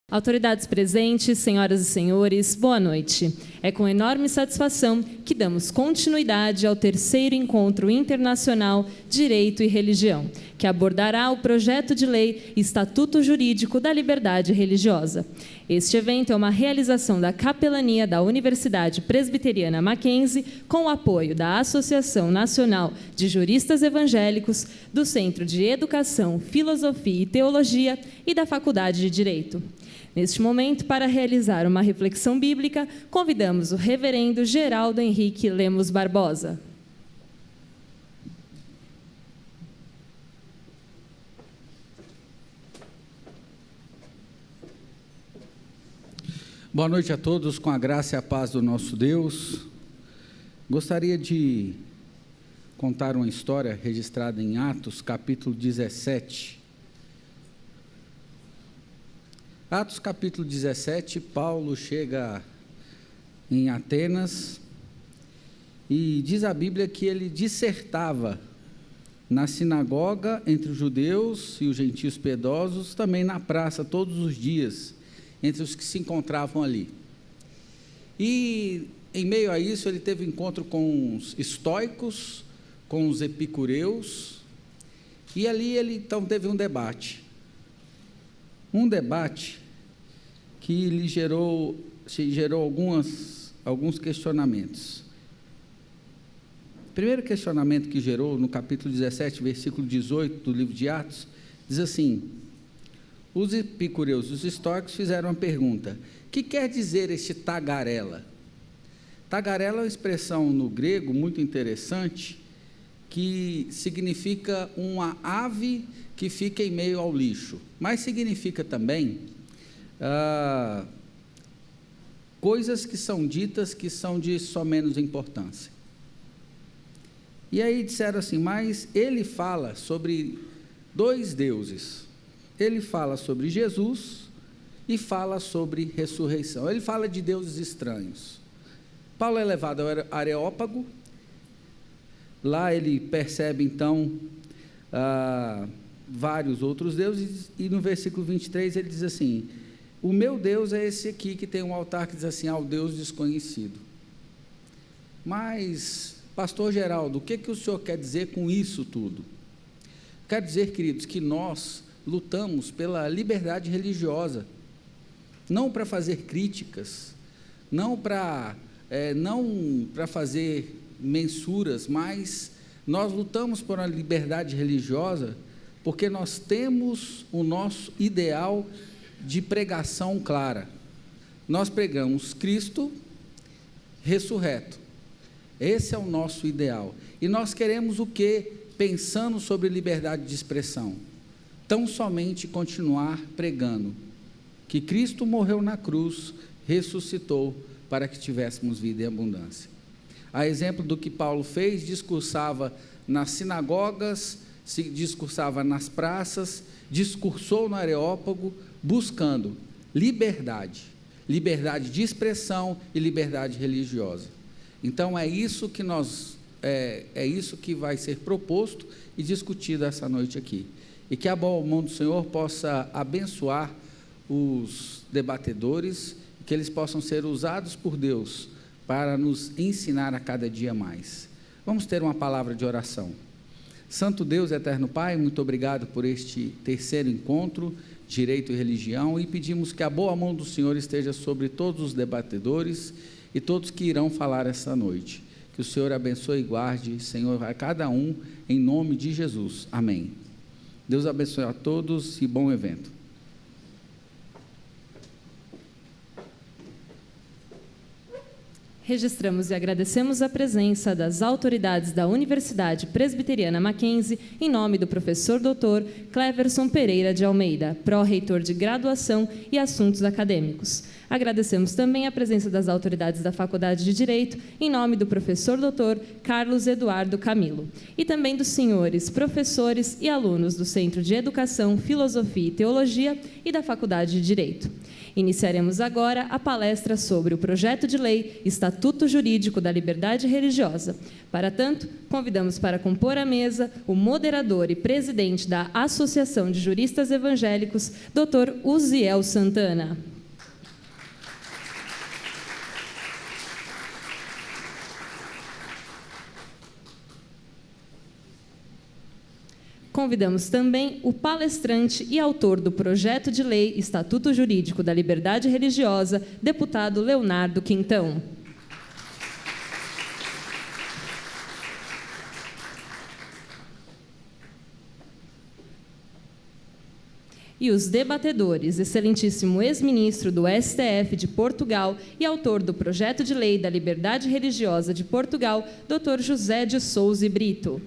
Autoridades presentes, senhoras e senhores, boa noite. É com enorme satisfação que damos continuidade ao terceiro Encontro Internacional Direito e Religião, que abordará o projeto de lei Estatuto Jurídico da Liberdade Religiosa. Este evento é uma realização da Capelania da Universidade Presbiteriana Mackenzie, com o apoio da Associação Nacional de Juristas Evangélicos, do Centro de Educação, Filosofia e Teologia e da Faculdade de Direito. Neste momento, para realizar uma reflexão bíblica, convidamos o reverendo Geraldo Henrique Lemos Barbosa. Boa noite a todos, com a graça e a paz do nosso Deus. Gostaria de contar uma história registrada em Atos, capítulo 17. Atos capítulo 17, Paulo chega em Atenas e diz a Bíblia que ele dissertava na sinagoga entre os judeus e os gentios piedosos, também na praça todos os dias, entre os que se encontravam ali. E em meio a isso ele teve encontro com os estoicos, com os epicureus, e ali ele então teve um debate que lhe gerou alguns questionamentos. O primeiro questionamento que gerou, no capítulo 17, versículo 18 do livro de Atos, diz assim: os epicureus e os estoicos fizeram uma pergunta: o que quer dizer este tagarela? Tagarela é uma expressão no grego muito interessante, que significa uma ave que fica em meio ao lixo, mas significa também coisas que são ditas que são de só menos importância. E aí disseram assim: mas ele fala sobre dois deuses, ele fala sobre Jesus e fala sobre ressurreição, ele fala de deuses estranhos. Paulo é levado ao Areópago, lá ele percebe então vários outros deuses, e no versículo 23 ele diz assim: o meu Deus é esse aqui, que tem um altar que diz assim, ao Deus desconhecido. Mas, pastor Geraldo, o que o senhor quer dizer com isso tudo? Quer dizer, queridos, que nós lutamos pela liberdade religiosa, não para fazer críticas, não para fazer mensuras, mas nós lutamos por uma liberdade religiosa porque nós temos o nosso ideal de pregação clara. Nós pregamos Cristo ressurreto. Esse é o nosso ideal. E nós queremos o quê? Pensando sobre liberdade de expressão. Tão somente continuar pregando que Cristo morreu na cruz, ressuscitou para que tivéssemos vida em abundância. A exemplo do que Paulo fez, discursava nas sinagogas, discursava nas praças, discursou no Areópago, buscando liberdade de expressão e liberdade religiosa. Então é isso que vai ser proposto e discutido essa noite aqui. E que a boa mão do Senhor possa abençoar os debatedores, que eles possam ser usados por Deus para nos ensinar a cada dia mais. Vamos ter uma palavra de oração. Santo Deus, eterno Pai, muito obrigado por este terceiro encontro, Direito e Religião, e pedimos que a boa mão do Senhor esteja sobre todos os debatedores e todos que irão falar essa noite. Que o Senhor abençoe e guarde, Senhor, a cada um, em nome de Jesus. Amém. Deus abençoe a todos e bom evento. Registramos e agradecemos a presença das autoridades da Universidade Presbiteriana Mackenzie, em nome do professor Dr. Cleverson Pereira de Almeida, pró-reitor de Graduação e Assuntos Acadêmicos. Agradecemos também a presença das autoridades da Faculdade de Direito, em nome do professor Dr. Carlos Eduardo Camilo, e também dos senhores professores e alunos do Centro de Educação, Filosofia e Teologia e da Faculdade de Direito. Iniciaremos agora a palestra sobre o projeto de lei Estatuto Jurídico da Liberdade Religiosa. Para tanto, convidamos para compor a mesa o moderador e presidente da Associação de Juristas Evangélicos, Dr. Uziel Santana. Convidamos também o palestrante e autor do projeto de lei Estatuto Jurídico da Liberdade Religiosa, deputado Leonardo Quintão. E os debatedores, excelentíssimo ex-ministro do STF de Portugal e autor do projeto de lei da Liberdade Religiosa de Portugal, Dr. José de Souza e Brito.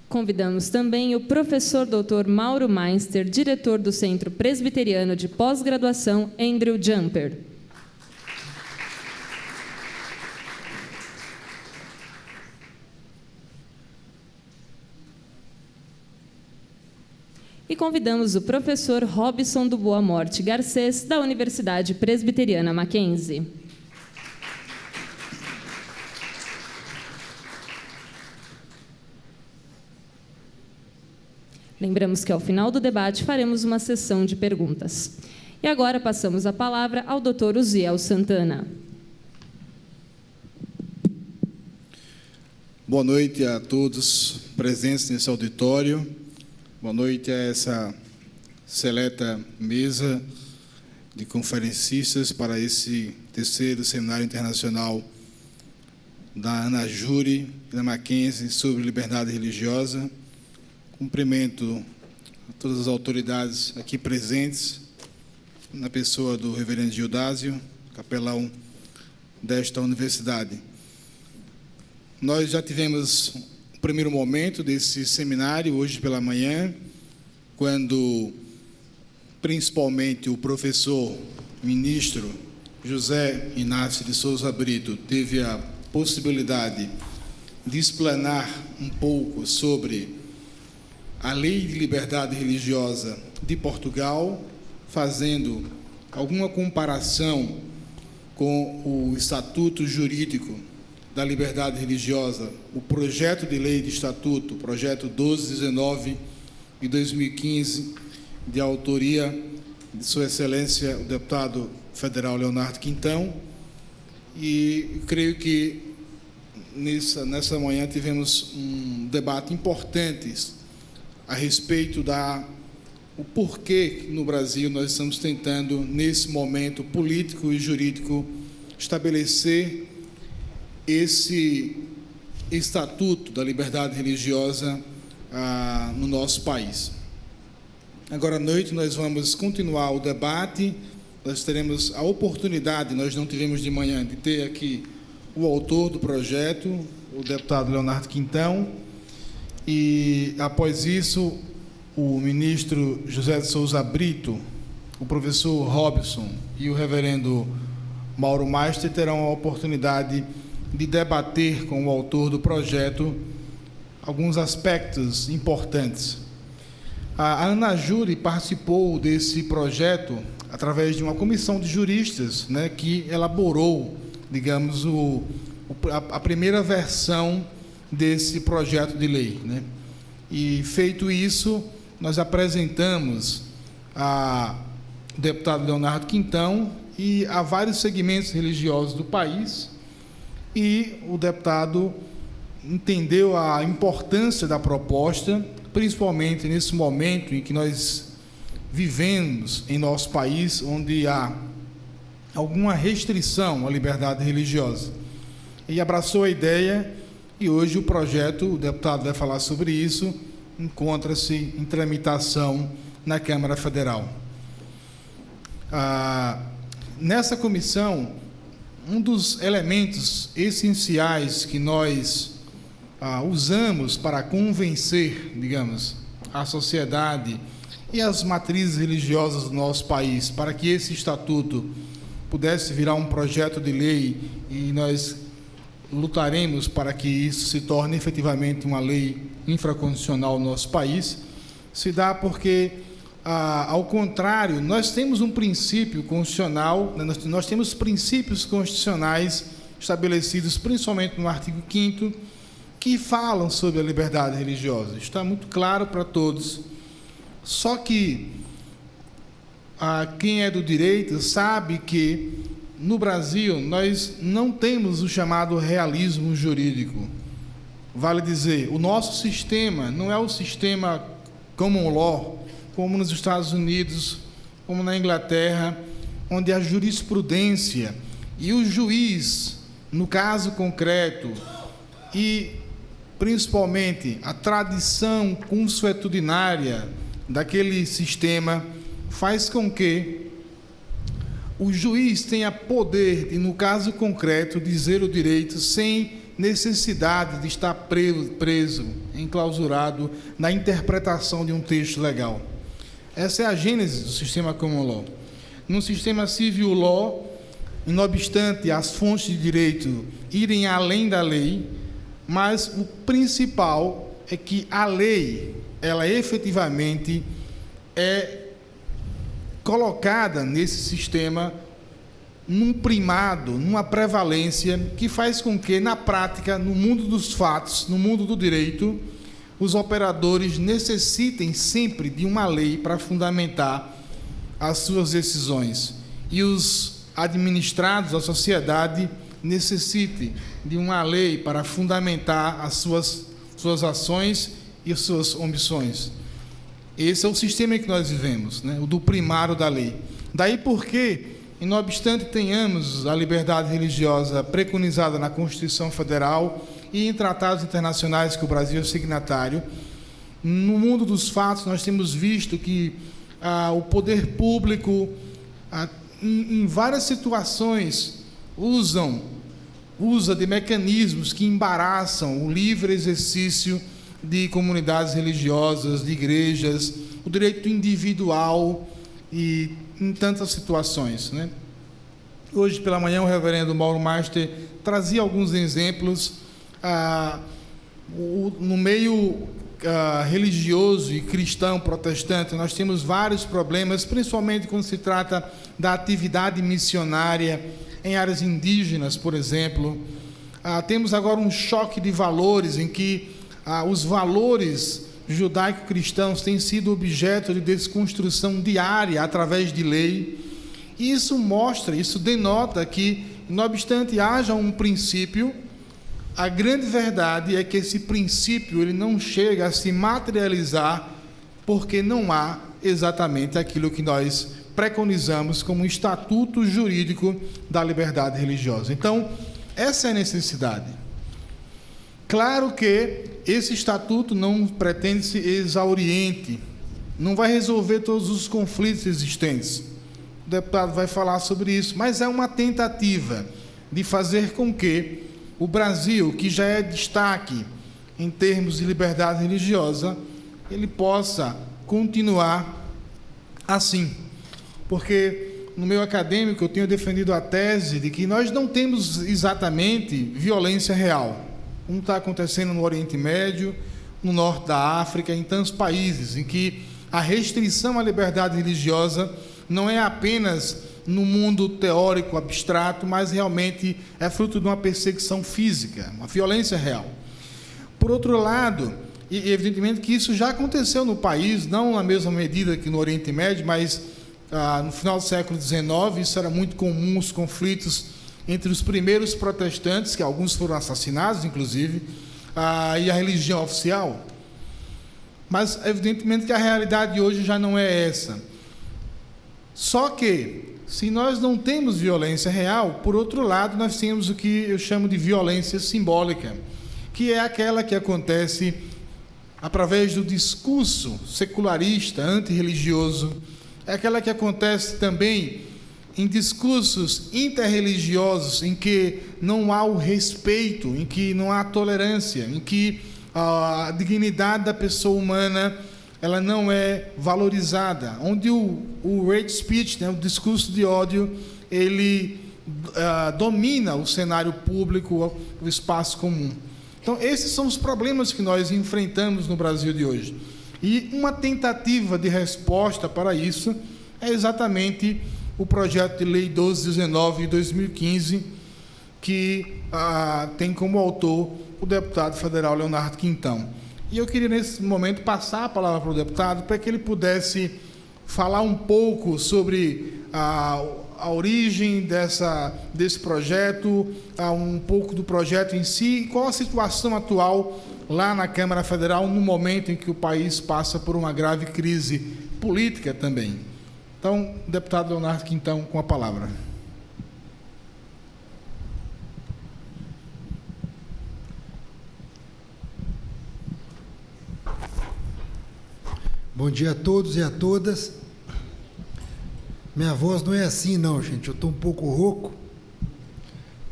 Convidamos também o professor Dr. Mauro Meinster, diretor do Centro Presbiteriano de Pós-Graduação Andrew Jumper. E convidamos o professor Robson do Boa Morte Garcês, da Universidade Presbiteriana Mackenzie. Lembramos que, ao final do debate, faremos uma sessão de perguntas. E agora passamos a palavra ao Dr. Uziel Santana. Boa noite a todos presentes nesse auditório. Boa noite a essa seleta mesa de conferencistas para esse terceiro Seminário Internacional da ANAJURE e da Mackenzie sobre liberdade religiosa. Cumprimento a todas as autoridades aqui presentes, na pessoa do reverendo Gildásio, capelão desta universidade. Nós já tivemos o primeiro momento desse seminário, hoje pela manhã, quando, principalmente, o professor ministro José Inácio de Souza Brito teve a possibilidade de explanar um pouco sobre a Lei de Liberdade Religiosa de Portugal, fazendo alguma comparação com o Estatuto Jurídico da Liberdade Religiosa, o projeto de lei de estatuto, projeto 1219 de 2015, de autoria de Sua Excelência, o deputado federal Leonardo Quintão. E creio que nessa manhã tivemos um debate importante a respeito o porquê no Brasil nós estamos tentando, nesse momento político e jurídico, estabelecer esse Estatuto da Liberdade Religiosa no nosso país. Agora à noite nós vamos continuar o debate, nós teremos a oportunidade, nós não tivemos de manhã, de ter aqui o autor do projeto, o deputado Leonardo Quintão, e, após isso, o ministro José de Souza Brito, o professor Robson e o reverendo Mauro Meister terão a oportunidade de debater com o autor do projeto alguns aspectos importantes. A ANAJURE participou desse projeto através de uma comissão de juristas, que elaborou, digamos, a primeira versão desse projeto de lei, E, feito isso, nós apresentamos ao deputado Leonardo Quintão e a vários segmentos religiosos do país, e o deputado entendeu a importância da proposta, principalmente nesse momento em que nós vivemos em nosso país, onde há alguma restrição à liberdade religiosa. E abraçou a ideia. E hoje o projeto, o deputado vai falar sobre isso, encontra-se em tramitação na Câmara Federal. Nessa comissão, um dos elementos essenciais que nós usamos para convencer, digamos, a sociedade e as matrizes religiosas do nosso país, para que esse estatuto pudesse virar um projeto de lei, e nós lutaremos para que isso se torne efetivamente uma lei infraconstitucional no nosso país, se dá porque, ao contrário, nós temos um princípio constitucional, nós temos princípios constitucionais estabelecidos principalmente no artigo 5º, que falam sobre a liberdade religiosa. Está muito claro para todos. Só que quem é do direito sabe que no Brasil nós não temos o chamado realismo jurídico. Vale dizer, o nosso sistema não é o sistema common law, como nos Estados Unidos, como na Inglaterra, onde a jurisprudência e o juiz, no caso concreto, e principalmente a tradição consuetudinária daquele sistema, faz com que o juiz tenha poder de, no caso concreto, dizer o direito sem necessidade de estar preso, enclausurado na interpretação de um texto legal. Essa é a gênese do sistema common law. No sistema civil law, não obstante as fontes de direito irem além da lei, mas o principal é que a lei, ela efetivamente é colocada nesse sistema num primado, numa prevalência que faz com que, na prática, no mundo dos fatos, no mundo do direito, os operadores necessitem sempre de uma lei para fundamentar as suas decisões, e os administrados, a sociedade, necessitem de uma lei para fundamentar as suas ações e as suas omissões. Esse é o sistema em que nós vivemos, né? O do primário da lei. Daí porque, não obstante tenhamos a liberdade religiosa preconizada na Constituição Federal e em tratados internacionais que o Brasil é signatário, no mundo dos fatos nós temos visto que o poder público, em várias situações, usa de mecanismos que embaraçam o livre exercício de comunidades religiosas, de igrejas, o direito individual e em tantas situações, né? Hoje pela manhã o reverendo Mauro Master trazia alguns exemplos no meio religioso e cristão protestante. Nós temos vários problemas, principalmente quando se trata da atividade missionária em áreas indígenas, por exemplo. Temos agora um choque de valores em que os valores judaico-cristãos têm sido objeto de desconstrução diária através de lei. E isso denota que, não obstante haja um princípio, a grande verdade é que esse princípio ele não chega a se materializar porque não há exatamente aquilo que nós preconizamos como um estatuto jurídico da liberdade religiosa. Então, essa é a necessidade. Claro que esse estatuto não pretende ser exauriente, não vai resolver todos os conflitos existentes. O deputado vai falar sobre isso, mas é uma tentativa de fazer com que o Brasil, que já é destaque em termos de liberdade religiosa, ele possa continuar assim. Porque no meio acadêmico eu tenho defendido a tese de que nós não temos exatamente violência real, como está acontecendo no Oriente Médio, no norte da África, em tantos países, em que a restrição à liberdade religiosa não é apenas no mundo teórico abstrato, mas realmente é fruto de uma perseguição física, uma violência real. Por outro lado, e evidentemente que isso já aconteceu no país, não na mesma medida que no Oriente Médio, mas no final do século XIX, isso era muito comum, os conflitos entre os primeiros protestantes, que alguns foram assassinados, inclusive, e a religião oficial. Mas, evidentemente, que a realidade hoje já não é essa. Só que, se nós não temos violência real, por outro lado, nós temos o que eu chamo de violência simbólica, que é aquela que acontece através do discurso secularista, antirreligioso, é aquela que acontece também em discursos interreligiosos, em que não há o respeito, em que não há tolerância, em que a dignidade da pessoa humana ela não é valorizada, onde o hate speech, né, o discurso de ódio, ele domina o cenário público, o espaço comum. Então, esses são os problemas que nós enfrentamos no Brasil de hoje. E uma tentativa de resposta para isso é exatamente o projeto de lei 1219 de 2015, que tem como autor o deputado federal Leonardo Quintão. E eu queria, nesse momento, passar a palavra para o deputado, para que ele pudesse falar um pouco sobre a origem desse projeto, um pouco do projeto em si, e qual a situação atual lá na Câmara Federal, no momento em que o país passa por uma grave crise política também. Então, deputado Leonardo Quintão, com a palavra. Bom dia a todos e a todas. Minha voz não é assim não, gente, eu estou um pouco rouco,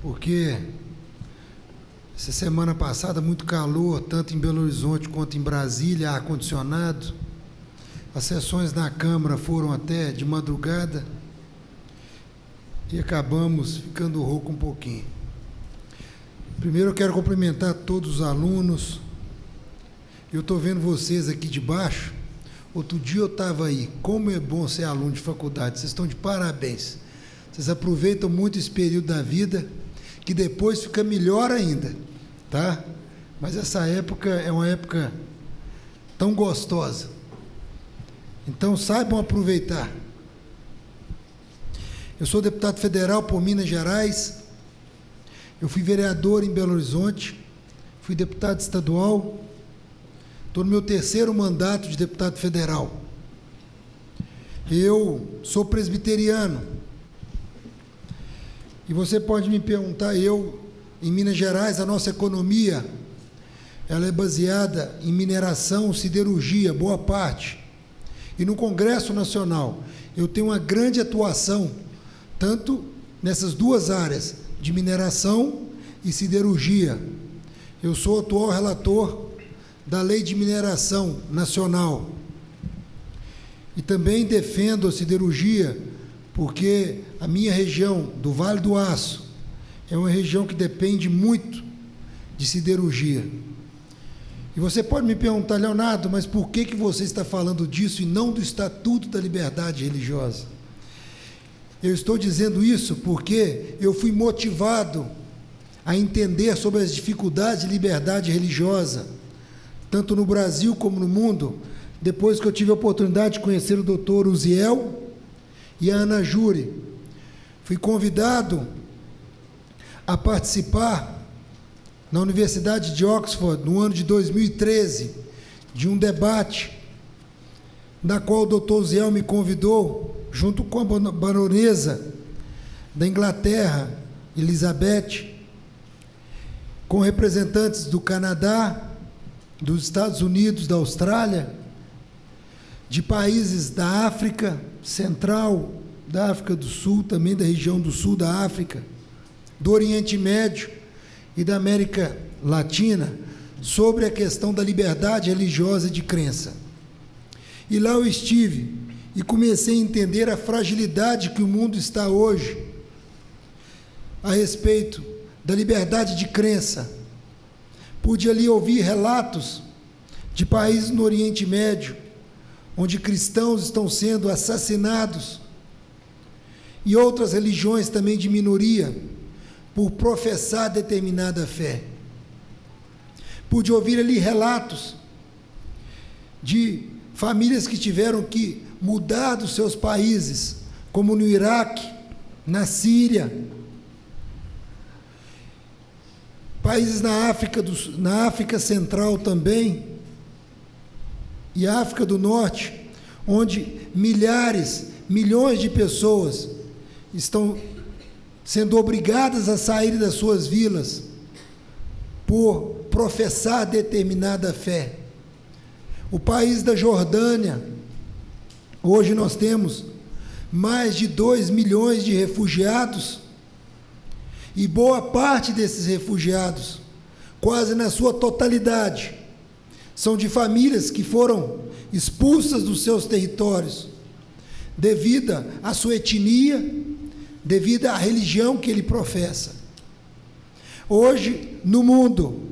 porque essa semana passada muito calor, tanto em Belo Horizonte quanto em Brasília, ar-condicionado. As sessões na Câmara foram até de madrugada e acabamos ficando rouco um pouquinho. Primeiro eu quero cumprimentar todos os alunos. Eu estou vendo vocês aqui de baixo. Outro dia eu estava aí. Como é bom ser aluno de faculdade. Vocês estão de parabéns. Vocês aproveitam muito esse período da vida, que depois fica melhor ainda, tá? Mas essa época é uma época tão gostosa. Então saibam aproveitar. Eu sou deputado federal por Minas Gerais. Eu fui vereador em Belo Horizonte. Fui deputado estadual. Estou no meu 3º mandato de deputado federal. Eu sou presbiteriano. E você pode me perguntar, em Minas Gerais, a nossa economia, ela é baseada em mineração, siderurgia, boa parte. E no Congresso Nacional, eu tenho uma grande atuação, tanto nessas duas áreas, de mineração e siderurgia. Eu sou o atual relator da Lei de Mineração Nacional. E também defendo a siderurgia, porque a minha região do Vale do Aço é uma região que depende muito de siderurgia. E você pode me perguntar, Leonardo, mas por que você está falando disso e não do Estatuto da Liberdade Religiosa? Eu estou dizendo isso porque eu fui motivado a entender sobre as dificuldades de liberdade religiosa, tanto no Brasil como no mundo, depois que eu tive a oportunidade de conhecer o doutor Uziel e a Ana Júri. Fui convidado a participar na Universidade de Oxford, no ano de 2013, de um debate, na qual o doutor Uziel me convidou, junto com a baronesa da Inglaterra, Elizabeth, com representantes do Canadá, dos Estados Unidos, da Austrália, de países da África Central, da África do Sul, também da região do Sul da África, do Oriente Médio e da América Latina, sobre a questão da liberdade religiosa de crença. E lá eu estive e comecei a entender a fragilidade que o mundo está hoje a respeito da liberdade de crença. Pude ali ouvir relatos de países no Oriente Médio, onde cristãos estão sendo assassinados, e outras religiões também de minoria, por professar determinada fé. Pude ouvir ali relatos de famílias que tiveram que mudar dos seus países, como no Iraque, na Síria, países na África Central também, e África do Norte, onde milhões de pessoas estão sendo obrigadas a sair das suas vilas por professar determinada fé. O país da Jordânia, hoje nós temos mais de 2 milhões de refugiados, e boa parte desses refugiados, quase na sua totalidade, são de famílias que foram expulsas dos seus territórios, devido à sua etnia, devido à religião que ele professa. Hoje, no mundo,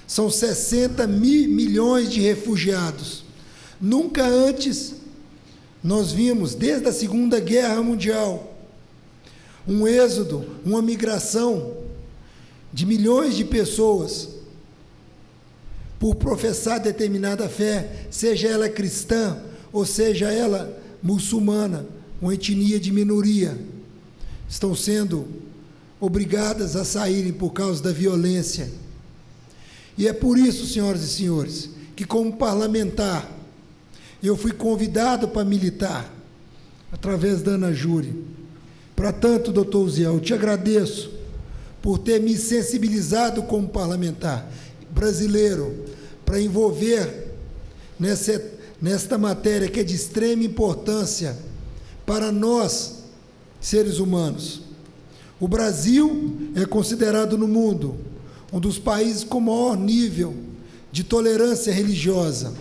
são 60 milhões de refugiados. Nunca antes nós vimos, desde a Segunda Guerra Mundial, um êxodo, uma migração de milhões de pessoas por professar determinada fé, seja ela cristã ou seja ela muçulmana, uma etnia de minoria, estão sendo obrigadas a saírem por causa da violência. E é por isso, senhoras e senhores, que como parlamentar, eu fui convidado para militar, através da Ana Júri. Para tanto, doutor Uziel, eu te agradeço por ter me sensibilizado como parlamentar brasileiro, para envolver nesta matéria que é de extrema importância para nós, seres humanos. O Brasil é considerado no mundo um dos países com maior nível de tolerância religiosa.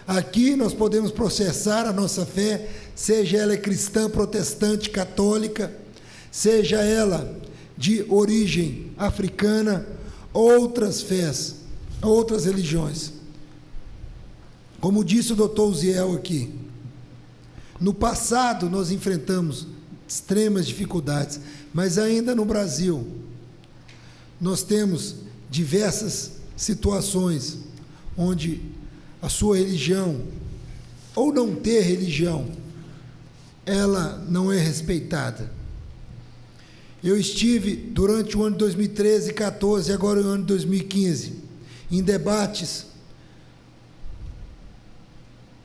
Aqui nós podemos processar a nossa fé, seja ela cristã, protestante, católica, seja ela de origem africana, outras fés, outras religiões. Como disse o doutor Uziel aqui, no passado nós enfrentamos extremas dificuldades, mas ainda no Brasil nós temos diversas situações onde a sua religião, ou não ter religião, ela não é respeitada. Eu estive durante o ano de 2013 e 2014, e agora o ano de 2015, em debates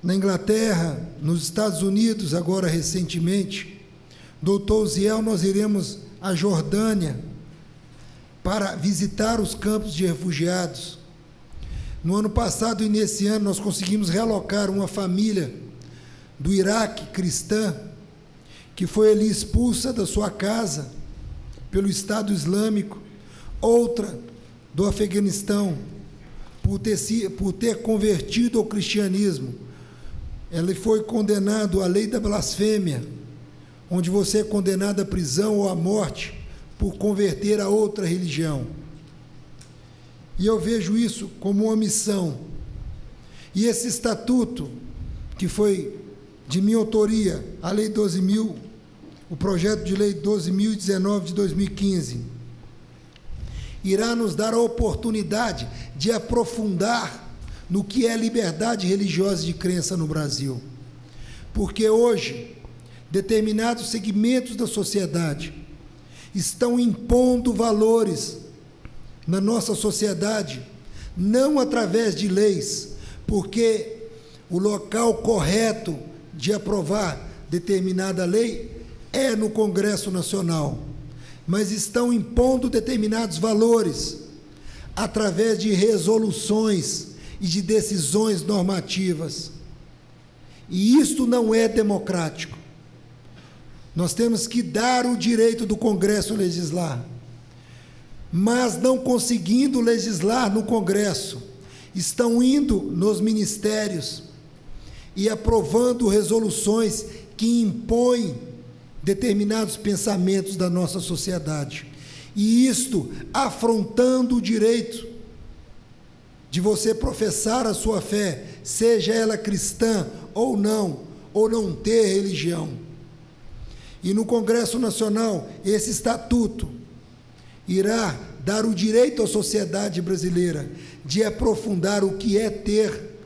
na Inglaterra, nos Estados Unidos, agora recentemente. Doutor Uziel, nós iremos à Jordânia para visitar os campos de refugiados. No ano passado e nesse ano nós conseguimos realocar uma família do Iraque, cristã, que foi ali expulsa da sua casa pelo Estado Islâmico, outra do Afeganistão, por ter convertido ao cristianismo. Ela foi condenada à lei da blasfêmia, onde você é condenado à prisão ou à morte por converter a outra religião. E eu vejo isso como uma missão. E esse estatuto, que foi de minha autoria, a Lei 12.000, o projeto de Lei 12.019 de 2015, irá nos dar a oportunidade de aprofundar no que é liberdade religiosa de crença no Brasil. Porque hoje, determinados segmentos da sociedade estão impondo valores na nossa sociedade, não através de leis, porque o local correto de aprovar determinada lei é no Congresso Nacional, mas estão impondo determinados valores através de resoluções e de decisões normativas. E isto não é democrático. Nós temos que dar o direito do Congresso legislar, mas não conseguindo legislar no Congresso, estão indo nos ministérios e aprovando resoluções que impõem determinados pensamentos da nossa sociedade, e isto afrontando o direito de você professar a sua fé, seja ela cristã ou não ter religião. E no Congresso Nacional, esse estatuto irá dar o direito à sociedade brasileira de aprofundar o que é ter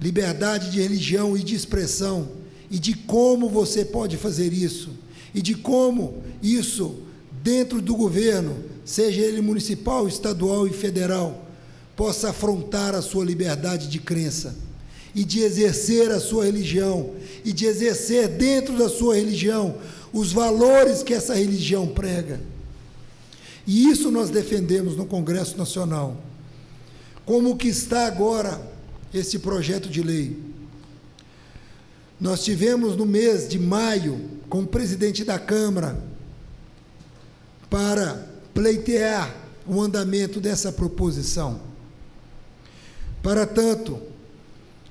liberdade de religião e de expressão, e de como você pode fazer isso, e de como isso, dentro do governo, seja ele municipal, estadual e federal, possa afrontar a sua liberdade de crença, e de exercer a sua religião, e de exercer dentro da sua religião os valores que essa religião prega. E isso nós defendemos no Congresso Nacional. Como que está agora esse projeto de lei? Nós tivemos no mês de maio com o presidente da Câmara para pleitear o andamento dessa proposição. Para tanto,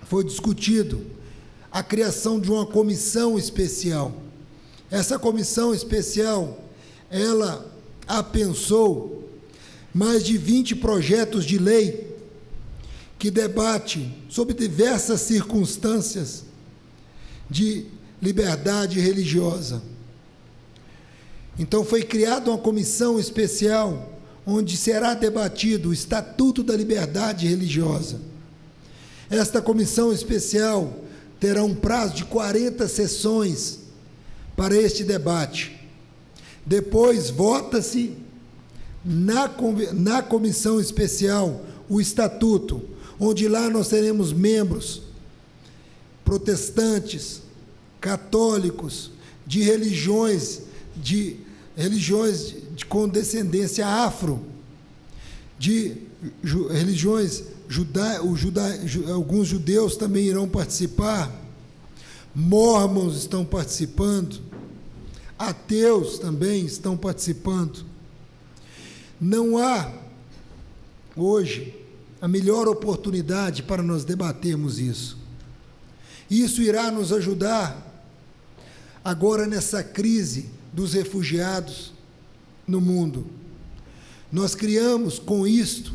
foi discutido a criação de uma comissão especial. Essa comissão especial, ela apensou mais de 20 projetos de lei que debatem sobre diversas circunstâncias de liberdade religiosa. Então foi criada uma comissão especial onde será debatido o Estatuto da Liberdade Religiosa. Esta comissão especial terá um prazo de 40 sessões para este debate. Depois vota-se na comissão especial o Estatuto, onde lá nós teremos membros protestantes, católicos, de religiões com descendência afro, de religiões alguns judeus também irão participar, mórmons estão participando, ateus também estão participando. Não há, hoje, a melhor oportunidade para nós debatermos isso. Isso irá nos ajudar agora nessa crise dos refugiados no mundo. Nós criamos com isto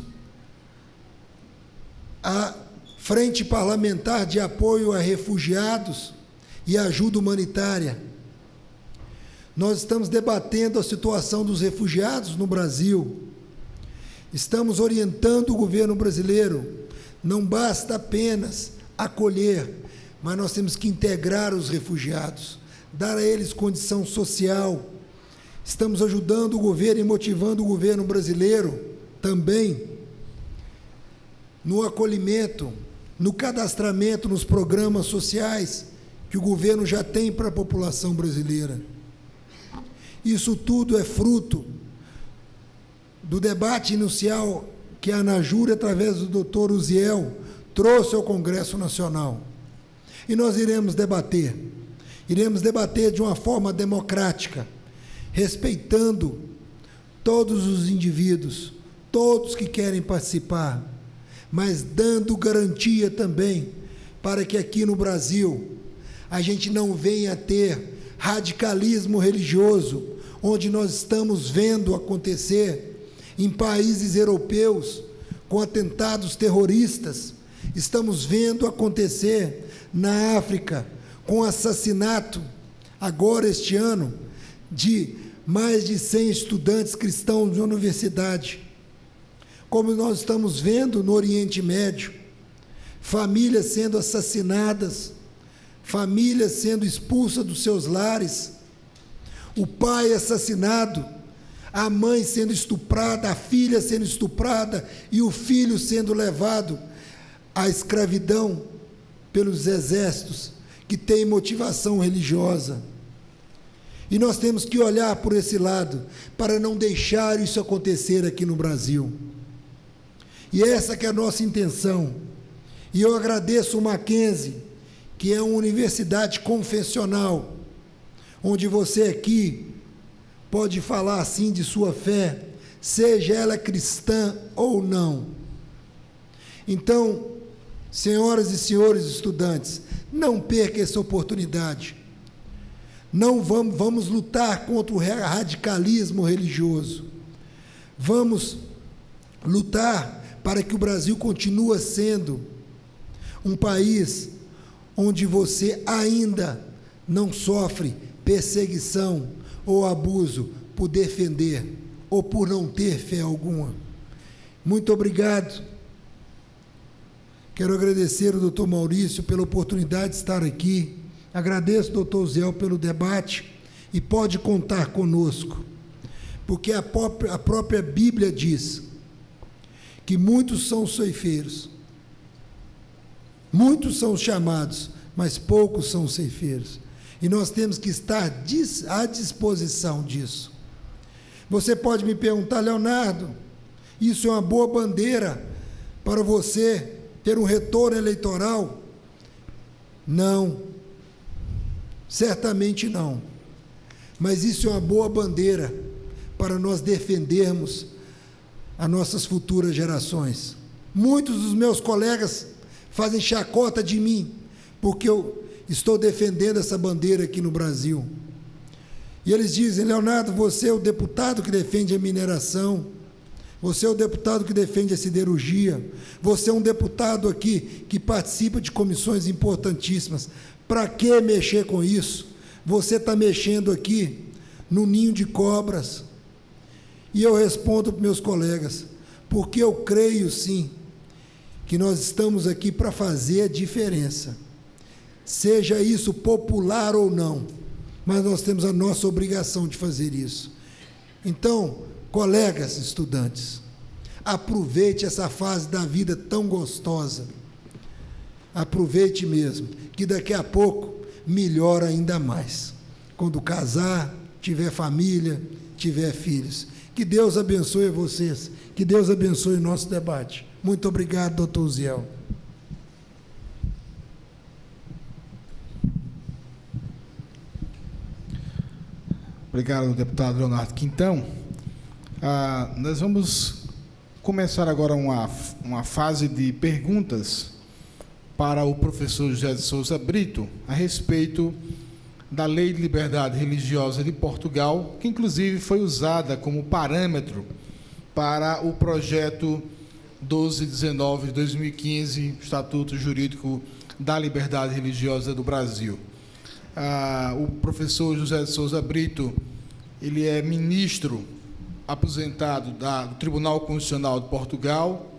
a Frente Parlamentar de Apoio a Refugiados e Ajuda Humanitária. Nós estamos debatendo a situação dos refugiados no Brasil. Estamos orientando o governo brasileiro. Não basta apenas acolher, mas nós temos que integrar os refugiados, dar a eles condição social. Estamos ajudando o governo e motivando o governo brasileiro também no acolhimento, no cadastramento nos programas sociais que o governo já tem para a população brasileira. Isso tudo é fruto do debate inicial que a ANAJURE, através do Dr. Uziel, trouxe ao Congresso Nacional. E nós iremos debater de uma forma democrática, respeitando todos os indivíduos, todos que querem participar, mas dando garantia também para que aqui no Brasil a gente não venha a ter radicalismo religioso, onde nós estamos vendo acontecer em países europeus com atentados terroristas, estamos vendo acontecer na África com assassinato, agora este ano, de mais de 100 estudantes cristãos de uma universidade. Como nós estamos vendo no Oriente Médio, famílias sendo assassinadas, famílias sendo expulsas dos seus lares, o pai assassinado, a mãe sendo estuprada, a filha sendo estuprada e o filho sendo levado à escravidão pelos exércitos que têm motivação religiosa. E nós temos que olhar por esse lado para não deixar isso acontecer aqui no Brasil. E essa que é a nossa intenção. E eu agradeço o Mackenzie, que é uma universidade confessional, onde você aqui pode falar assim de sua fé, seja ela cristã ou não. Então, senhoras e senhores estudantes, não perca essa oportunidade. Não vamos lutar contra o radicalismo religioso. Vamos lutar para que o Brasil continue sendo um país onde você ainda não sofre perseguição ou abuso por defender ou por não ter fé alguma. Muito obrigado. Quero agradecer ao doutor Maurício pela oportunidade de estar aqui. Agradeço ao doutor Uziel pelo debate e pode contar conosco, porque a própria Bíblia diz que muitos são os ceifeiros, muitos são os chamados, mas poucos são os ceifeiros. E nós temos que estar à disposição disso. Você pode me perguntar, Leonardo, isso é uma boa bandeira para você ter um retorno eleitoral? Não, certamente não. Mas isso é uma boa bandeira para nós defendermos as nossas futuras gerações. Muitos dos meus colegas fazem chacota de mim, porque eu estou defendendo essa bandeira aqui no Brasil. E eles dizem: Leonardo, você é o deputado que defende a mineração, você é o deputado que defende a siderurgia, você é um deputado aqui que participa de comissões importantíssimas. Para que mexer com isso? Você está mexendo aqui no ninho de cobras. E eu respondo para meus colegas: porque eu creio sim que nós estamos aqui para fazer a diferença, seja isso popular ou não, mas nós temos a nossa obrigação de fazer isso. Então, colegas estudantes, aproveite essa fase da vida tão gostosa, aproveite mesmo, que daqui a pouco melhora ainda mais, quando casar, tiver família, tiver filhos. Que Deus abençoe vocês, que Deus abençoe o nosso debate. Muito obrigado, doutor Uziel. Obrigado, deputado Leonardo Quintão. Nós vamos começar agora uma fase de perguntas para o professor José de Souza Brito a respeito da Lei de Liberdade Religiosa de Portugal, que inclusive foi usada como parâmetro para o projeto 1219 de 2015, Estatuto Jurídico da Liberdade Religiosa do Brasil. O professor José de Souza Brito, ele é ministro aposentado do Tribunal Constitucional de Portugal.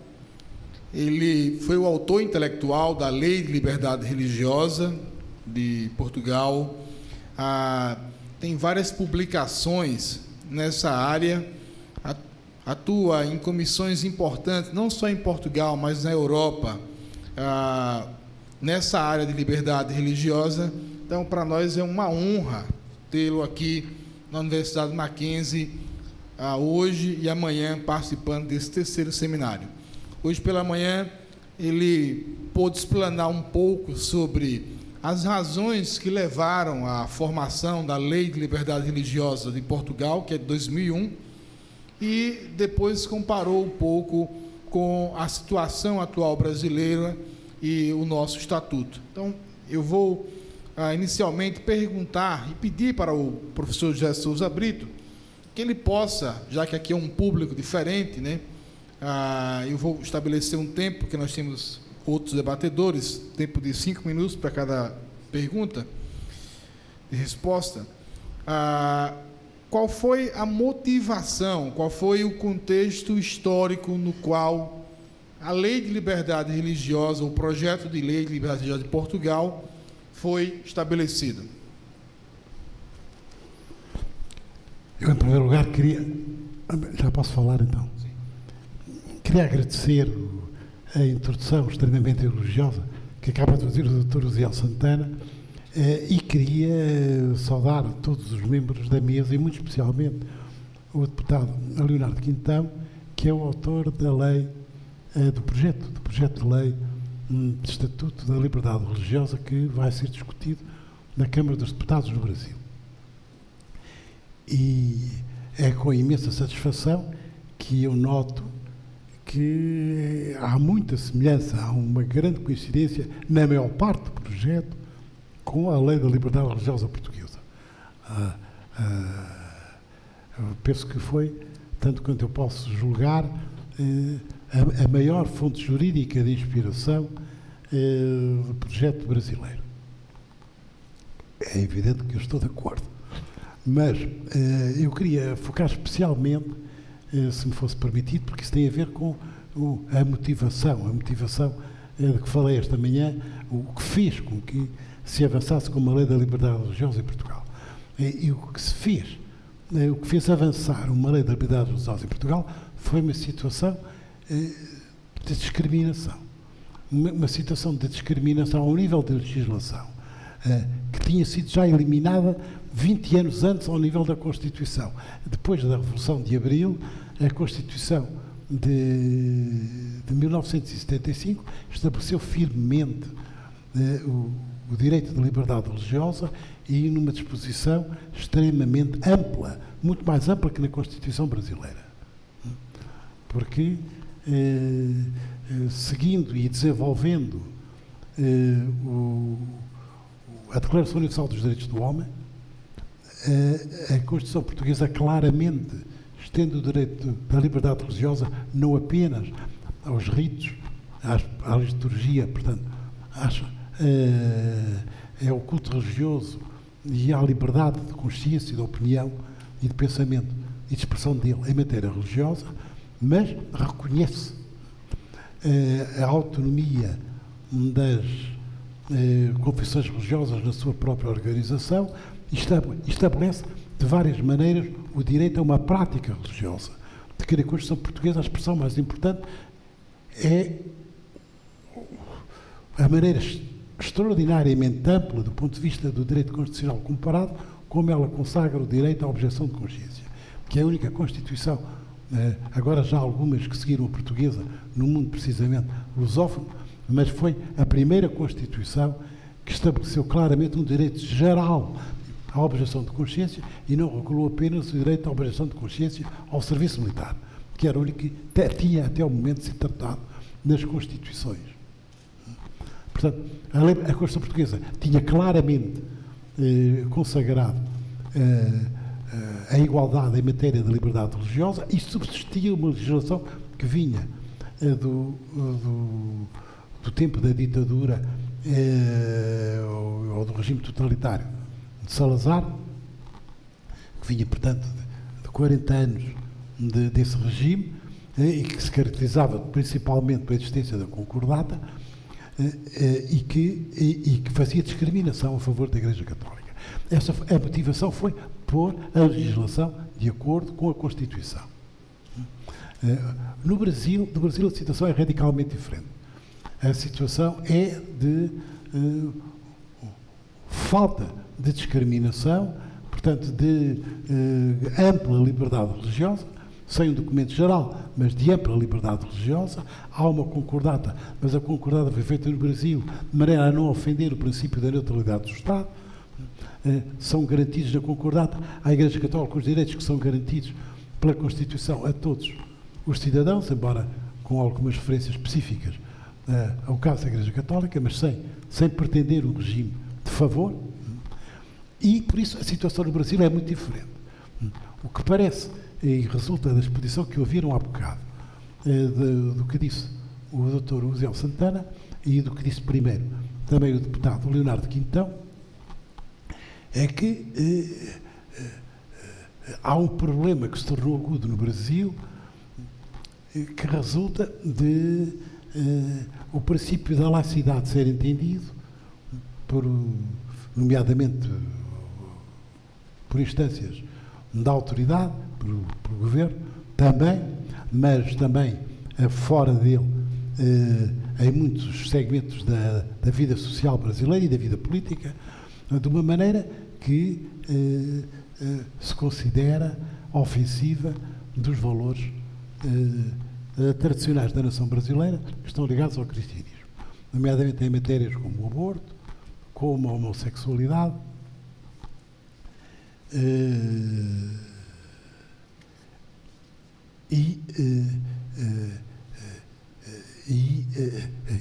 Ele foi o autor intelectual da Lei de Liberdade Religiosa de Portugal. Tem várias publicações nessa área, atua em comissões importantes, não só em Portugal, mas na Europa, nessa área de liberdade religiosa. Então, para nós é uma honra tê-lo aqui na Universidade Mackenzie, hoje e amanhã, participando desse terceiro seminário. Hoje pela manhã, ele pôde explanar um pouco sobre as razões que levaram à formação da Lei de Liberdade Religiosa de Portugal, que é de 2001, e depois comparou um pouco com a situação atual brasileira e o nosso estatuto. Então, eu vou inicialmente perguntar e pedir para o professor José Souza Brito que ele possa, já que aqui é um público diferente, né? Eu vou estabelecer um tempo, porque nós temos outros debatedores, tempo de 5 minutos para cada pergunta e resposta. Qual foi a motivação, qual foi o contexto histórico no qual a Lei de Liberdade Religiosa, o projeto de Lei de Liberdade Religiosa de Portugal, foi estabelecido? Eu, em primeiro lugar, queria... Já posso falar, então? Sim. Queria agradecer a introdução extremamente elogiosa que acaba de fazer o Dr. Uziel Santana, e queria saudar todos os membros da mesa, e muito especialmente o deputado Leonardo Quintão, que é o autor da lei, do projeto de lei de Estatuto da Liberdade Religiosa, que vai ser discutido na Câmara dos Deputados no Brasil. E é com imensa satisfação que eu noto que há muita semelhança, há uma grande coincidência na maior parte do projeto com a Lei da Liberdade Religiosa Portuguesa. Penso que foi, tanto quanto eu posso julgar, a maior fonte jurídica de inspiração do projeto brasileiro. É evidente que eu estou de acordo, mas eu queria focar especialmente, se me fosse permitido, porque isso tem a ver com a motivação de que falei esta manhã, o que fez com que se avançasse com uma Lei da Liberdade Religiosa em Portugal. E o que fez avançar uma Lei da Liberdade Religiosa em Portugal foi uma situação de discriminação. Uma situação de discriminação ao nível da legislação, que tinha sido já eliminada 20 anos antes ao nível da Constituição. Depois da Revolução de Abril, a Constituição de 1975 estabeleceu firmemente o direito de liberdade religiosa, e numa disposição extremamente ampla, muito mais ampla que na Constituição brasileira. Porque seguindo e desenvolvendo a Declaração Universal dos Direitos do Homem, a Constituição Portuguesa claramente estende o direito da liberdade religiosa não apenas aos ritos, à liturgia, portanto, ao culto religioso e à liberdade de consciência, de opinião e de pensamento e de expressão dele em matéria religiosa, mas reconhece a autonomia das confissões religiosas na sua própria organização e estabelece de várias maneiras o direito a uma prática religiosa. De que a Constituição Portuguesa, a expressão mais importante é a maneira extraordinariamente ampla do ponto de vista do direito constitucional comparado, como ela consagra o direito à objeção de consciência, que é a única Constituição, agora já algumas que seguiram a portuguesa no mundo precisamente lusófono, mas foi a primeira Constituição que estabeleceu claramente um direito geral à objeção de consciência e não regulou apenas o direito à objeção de consciência ao serviço militar, que era o único que tinha até o momento sido tratado nas Constituições. Portanto, a Constituição Portuguesa tinha claramente consagrado a igualdade em matéria de liberdade religiosa e subsistia uma legislação que vinha do tempo da ditadura ou do regime totalitário de Salazar, que vinha, portanto, de 40 anos desse regime e que se caracterizava principalmente pela existência da concordata e que fazia discriminação a favor da Igreja Católica. A motivação foi pôr a legislação de acordo com a Constituição. No Brasil a situação é radicalmente diferente. A situação é de falta de discriminação, portanto, de ampla liberdade religiosa, sem um documento geral, mas de ampla liberdade religiosa. Há uma concordata, mas a concordata foi feita no Brasil de maneira a não ofender o princípio da neutralidade do Estado. São garantidos na concordata à Igreja Católica os direitos que são garantidos pela Constituição a todos os cidadãos, embora com algumas referências específicas ao caso da Igreja Católica, mas sem pretender um regime de favor. E, por isso, a situação no Brasil é muito diferente. O que parece, e resulta da exposição que ouviram há bocado, do que disse o Dr. Uziel Santana e do que disse primeiro também o deputado Leonardo Quintão, é que há um problema que se tornou agudo no Brasil que resulta de o princípio da laicidade ser entendido, nomeadamente por instâncias da autoridade, pelo governo, também, mas também fora dele, em muitos segmentos da vida social brasileira e da vida política, de uma maneira que se considera ofensiva dos valores tradicionais da nação brasileira que estão ligados ao cristianismo, nomeadamente em matérias como o aborto, como a homossexualidade,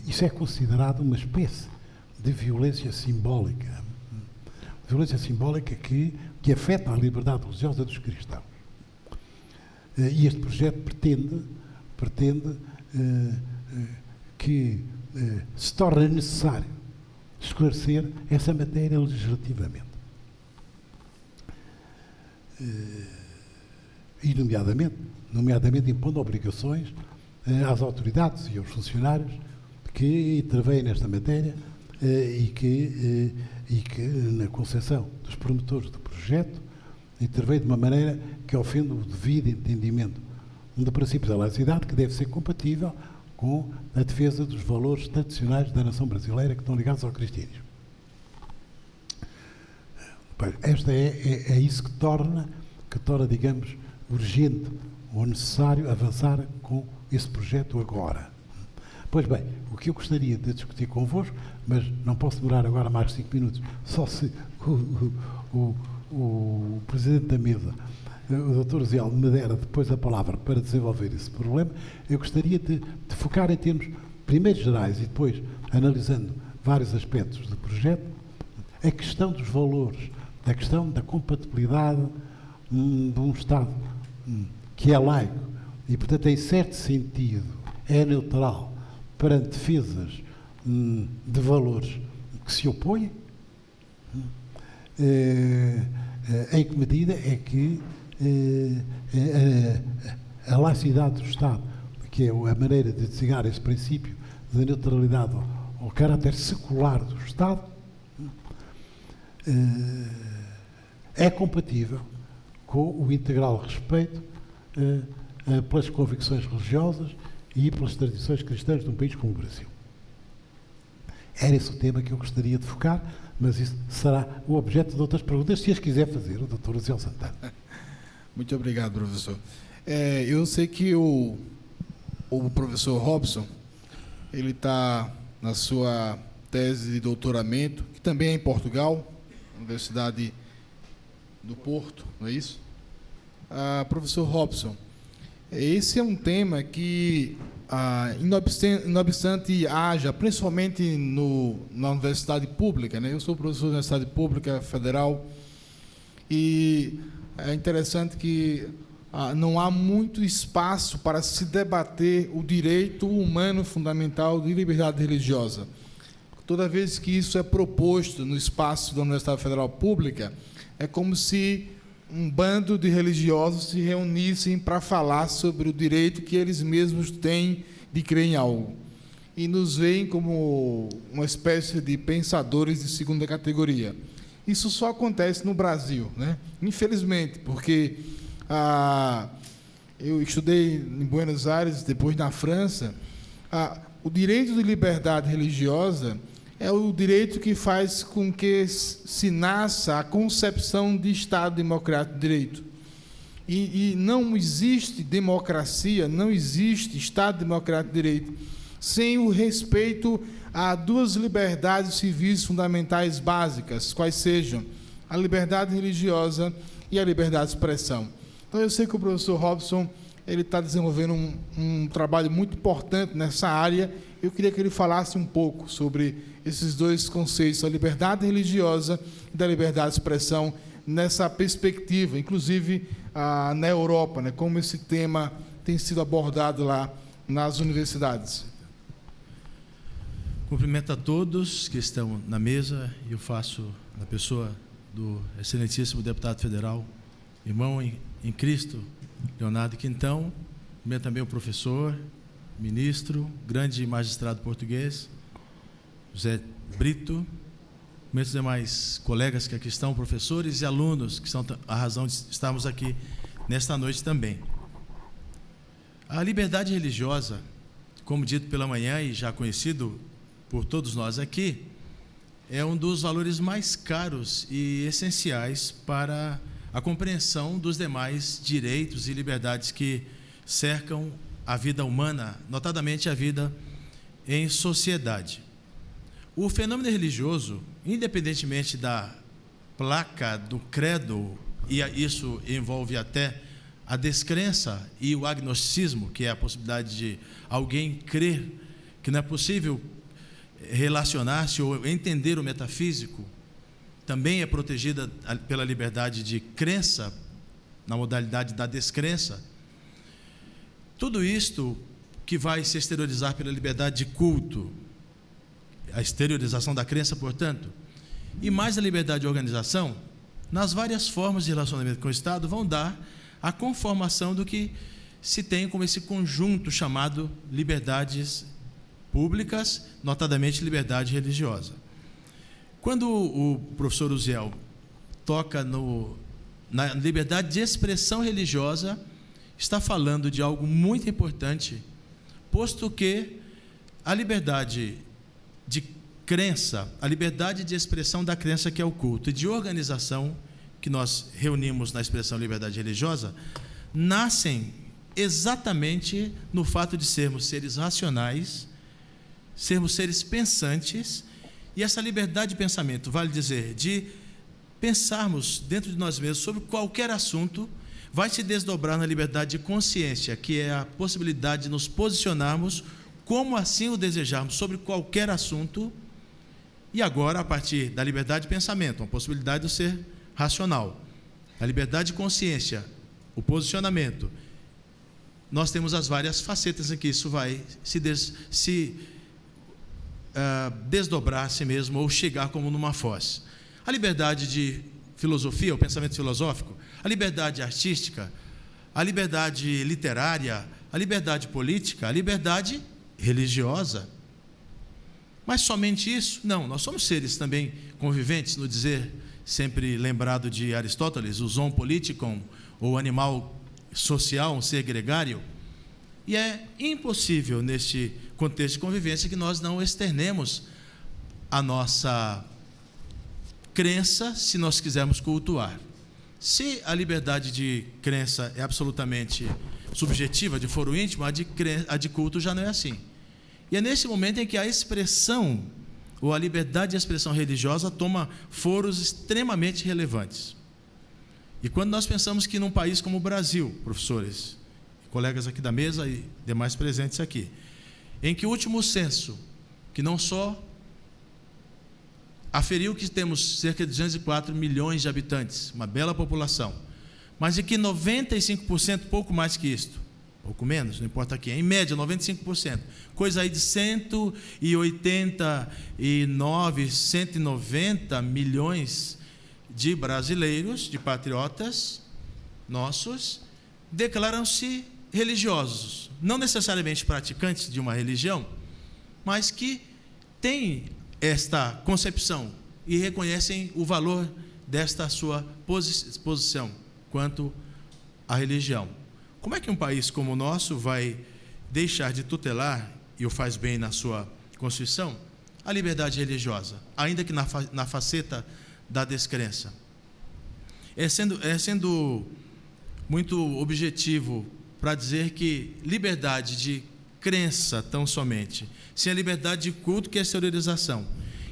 isso é considerado uma espécie de violência simbólica. Violência simbólica que afeta a liberdade religiosa dos cristãos. E este projeto pretende que se torne necessário esclarecer essa matéria legislativamente. E nomeadamente impondo obrigações às autoridades e aos funcionários que intervêm nesta matéria e que na concepção dos promotores do projeto intervém de uma maneira que ofende o devido entendimento do princípio da laicidade, que deve ser compatível com a defesa dos valores tradicionais da nação brasileira que estão ligados ao cristianismo. Esta é isso que torna, digamos, urgente ou necessário avançar com esse projeto agora. Pois bem, o que eu gostaria de discutir convosco, mas não posso demorar agora mais de 5 minutos, só se o Presidente da Mesa o Dr. Uziel me dera depois a palavra para desenvolver esse problema, eu gostaria de focar em termos primeiro gerais e depois, analisando vários aspectos do projeto, a questão dos valores, a questão da compatibilidade de um Estado que é laico e, portanto, em certo sentido, é neutral perante defesas de valores que se opõem. Em que medida é que a laicidade do Estado, que é a maneira de desenhar esse princípio da neutralidade ao caráter secular do Estado, é compatível com o integral respeito pelas convicções religiosas e pelas tradições cristãs de um país como o Brasil. Era esse o tema que eu gostaria de focar, mas isso será o objeto de outras perguntas, se as quiser fazer o Dr. Uziel Santana. Muito obrigado, professor. Eu sei que o professor Robson, ele está na sua tese de doutoramento, que também é em Portugal, Universidade do Porto, não é isso? Professor Robson, esse é um tema que, não obstante haja, principalmente na universidade pública, né? Eu sou professor da Universidade Pública Federal, e é interessante que não há muito espaço para se debater o direito humano fundamental de liberdade religiosa. Toda vez que isso é proposto no espaço da Universidade Federal Pública, é como se um bando de religiosos se reunissem para falar sobre o direito que eles mesmos têm de crer em algo. E nos veem como uma espécie de pensadores de segunda categoria. Isso só acontece no Brasil, né? Infelizmente, porque eu estudei em Buenos Aires, depois na França. O direito de liberdade religiosa é o direito que faz com que se nasça a concepção de Estado Democrático de Direito. E não existe democracia, não existe Estado Democrático de Direito sem o respeito a duas liberdades civis fundamentais básicas, quais sejam a liberdade religiosa e a liberdade de expressão. Então, eu sei que o professor Robson ele está desenvolvendo um trabalho muito importante nessa área. Eu queria que ele falasse um pouco sobre esses dois conceitos, a liberdade religiosa e da liberdade de expressão, nessa perspectiva, inclusive na Europa, né, como esse tema tem sido abordado lá nas universidades. Cumprimento a todos que estão na mesa, e eu faço na pessoa do excelentíssimo deputado federal, irmão em Cristo, Leonardo Quintão, também o professor, ministro, grande magistrado português, José Brito, muitos demais colegas que aqui estão, professores e alunos, que são a razão de estarmos aqui nesta noite também. A liberdade religiosa, como dito pela manhã e já conhecido por todos nós aqui, é um dos valores mais caros e essenciais para a compreensão dos demais direitos e liberdades que cercam a vida humana, notadamente a vida em sociedade. O fenômeno religioso, independentemente da placa, do credo, e isso envolve até a descrença e o agnosticismo, que é a possibilidade de alguém crer que não é possível relacionar-se ou entender o metafísico, também é protegida pela liberdade de crença, na modalidade da descrença. Tudo isto que vai se exteriorizar pela liberdade de culto, a exteriorização da crença, portanto, e mais a liberdade de organização, nas várias formas de relacionamento com o Estado, vão dar a conformação do que se tem como esse conjunto chamado liberdades públicas, notadamente liberdade religiosa. Quando o professor Uziel toca na liberdade de expressão religiosa, está falando de algo muito importante, posto que a liberdade de crença, a liberdade de expressão da crença, que é o culto, e de organização, que nós reunimos na expressão liberdade religiosa, nascem exatamente no fato de sermos seres racionais, sermos seres pensantes, e essa liberdade de pensamento, vale dizer, de pensarmos dentro de nós mesmos sobre qualquer assunto, vai se desdobrar na liberdade de consciência, que é a possibilidade de nos posicionarmos como assim o desejarmos sobre qualquer assunto, e agora, a partir da liberdade de pensamento, uma possibilidade de ser racional, a liberdade de consciência, o posicionamento, nós temos as várias facetas em que isso vai se desdobrar a si mesmo, ou chegar como numa foz. A liberdade de filosofia, o pensamento filosófico, a liberdade artística, a liberdade literária, a liberdade política, a liberdade religiosa. Mas somente isso? Não, nós somos seres também conviventes, no dizer sempre lembrado de Aristóteles, o zoon politikon, ou animal social, um ser gregário. E é impossível, neste contexto de convivência, que nós não externemos a nossa crença, se nós quisermos cultuar. Se a liberdade de crença é absolutamente subjetiva, de foro íntimo, a de culto já não é assim. E é nesse momento em que a expressão, ou a liberdade de expressão religiosa, toma foros extremamente relevantes. E quando nós pensamos que num país como o Brasil, professores, colegas aqui da mesa e demais presentes aqui, em que o último censo, que não só aferiu que temos cerca de 204 milhões de habitantes, uma bela população, mas de que 95%, pouco mais que isto, pouco menos, não importa aqui, em média 95%, coisa aí de 189, 190 milhões de brasileiros, de patriotas nossos, declaram-se religiosos, não necessariamente praticantes de uma religião, mas que têm esta concepção e reconhecem o valor desta sua posição quanto à religião. Como é que um país como o nosso vai deixar de tutelar, e o faz bem na sua Constituição, a liberdade religiosa, ainda que na faceta da descrença? Sendo muito objetivo para dizer que liberdade de crença tão somente, sem a liberdade de culto, que é a exteriorização,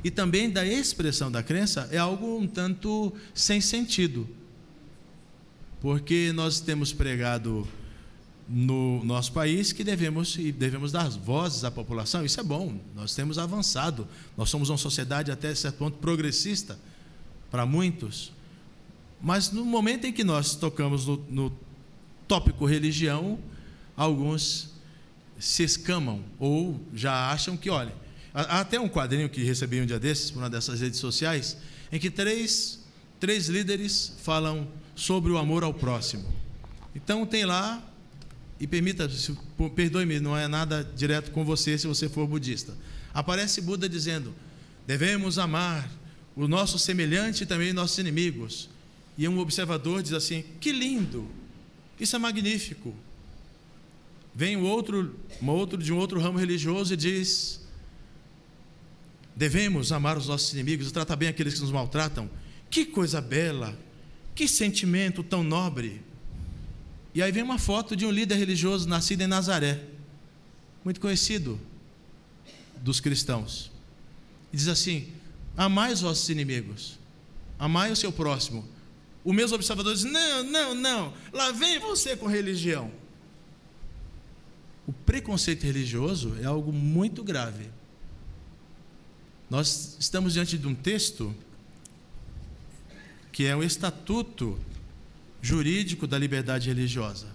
e também da expressão da crença, é algo um tanto sem sentido, porque nós temos pregado no nosso país que devemos dar vozes à população. Isso é bom, nós temos avançado, nós somos uma sociedade até certo ponto progressista para muitos, mas no momento em que nós tocamos no tópico religião, alguns se escamam ou já acham que, olha, há até um quadrinho que recebi um dia desses por uma dessas redes sociais, em que três líderes falam sobre o amor ao próximo. Então tem lá, e perdoe-me, não é nada direto com você se você for budista, aparece Buda dizendo: devemos amar o nosso semelhante e também nossos inimigos. E um observador diz assim: que lindo, isso é magnífico. Vem um outro de um outro ramo religioso e diz: devemos amar os nossos inimigos e tratar bem aqueles que nos maltratam. Que coisa bela, que sentimento tão nobre. E aí vem uma foto de um líder religioso nascido em Nazaré, muito conhecido dos cristãos, e diz assim: amai os vossos inimigos, amai o seu próximo. O mesmo observador diz: não, lá vem você com religião. O preconceito religioso é algo muito grave. Nós estamos diante de um texto que é o estatuto jurídico da liberdade religiosa.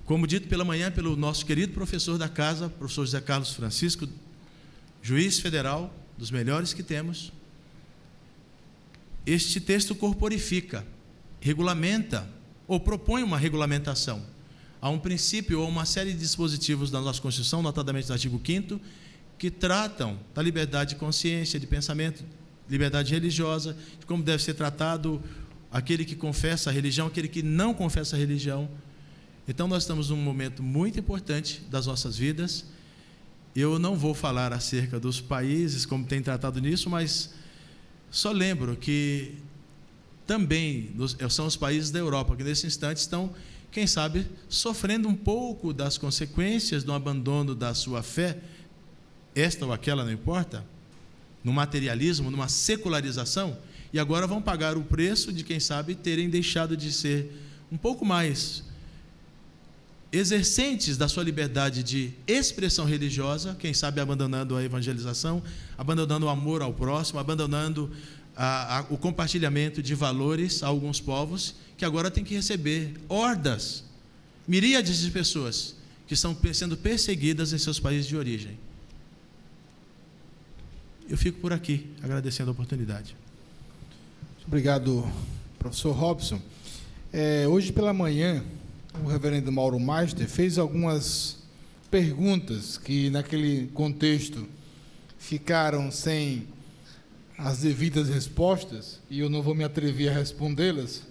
Como dito pela manhã pelo nosso querido professor da casa, professor José Carlos Francisco, juiz federal, dos melhores que temos, este texto corporifica, regulamenta ou propõe uma regulamentação. Há um princípio ou uma série de dispositivos da nossa Constituição, notadamente no artigo 5º, que tratam da liberdade de consciência, de pensamento, liberdade religiosa, de como deve ser tratado aquele que confessa a religião, aquele que não confessa a religião. Então nós estamos num momento muito importante das nossas vidas. Eu não vou falar acerca dos países, como tem tratado nisso, mas só lembro que também são os países da Europa que nesse instante estão, quem sabe, sofrendo um pouco das consequências do abandono da sua fé, esta ou aquela, não importa, no materialismo, numa secularização, e agora vão pagar o preço de, quem sabe, terem deixado de ser um pouco mais exercentes da sua liberdade de expressão religiosa, quem sabe abandonando a evangelização, abandonando o amor ao próximo, abandonando o compartilhamento de valores a alguns povos, que agora têm que receber hordas, miríades de pessoas que estão sendo perseguidas em seus países de origem. Eu fico por aqui, agradecendo a oportunidade. Obrigado, professor Robson. Hoje pela manhã, o reverendo Mauro Meister fez algumas perguntas que, naquele contexto, ficaram sem as devidas respostas, e eu não vou me atrever a respondê-las.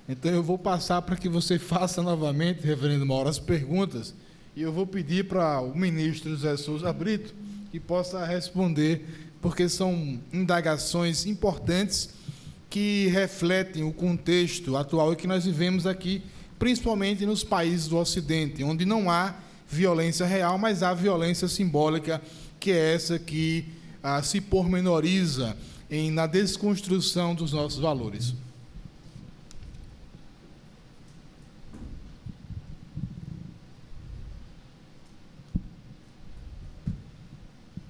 Então, eu vou passar para que você faça novamente, reverendo Mauro, as perguntas, e eu vou pedir para o ministro José Souza Brito que possa responder, porque são indagações importantes que refletem o contexto atual e que nós vivemos aqui, principalmente nos países do Ocidente, onde não há violência real, mas há violência simbólica, que é essa que se pormenoriza na desconstrução dos nossos valores.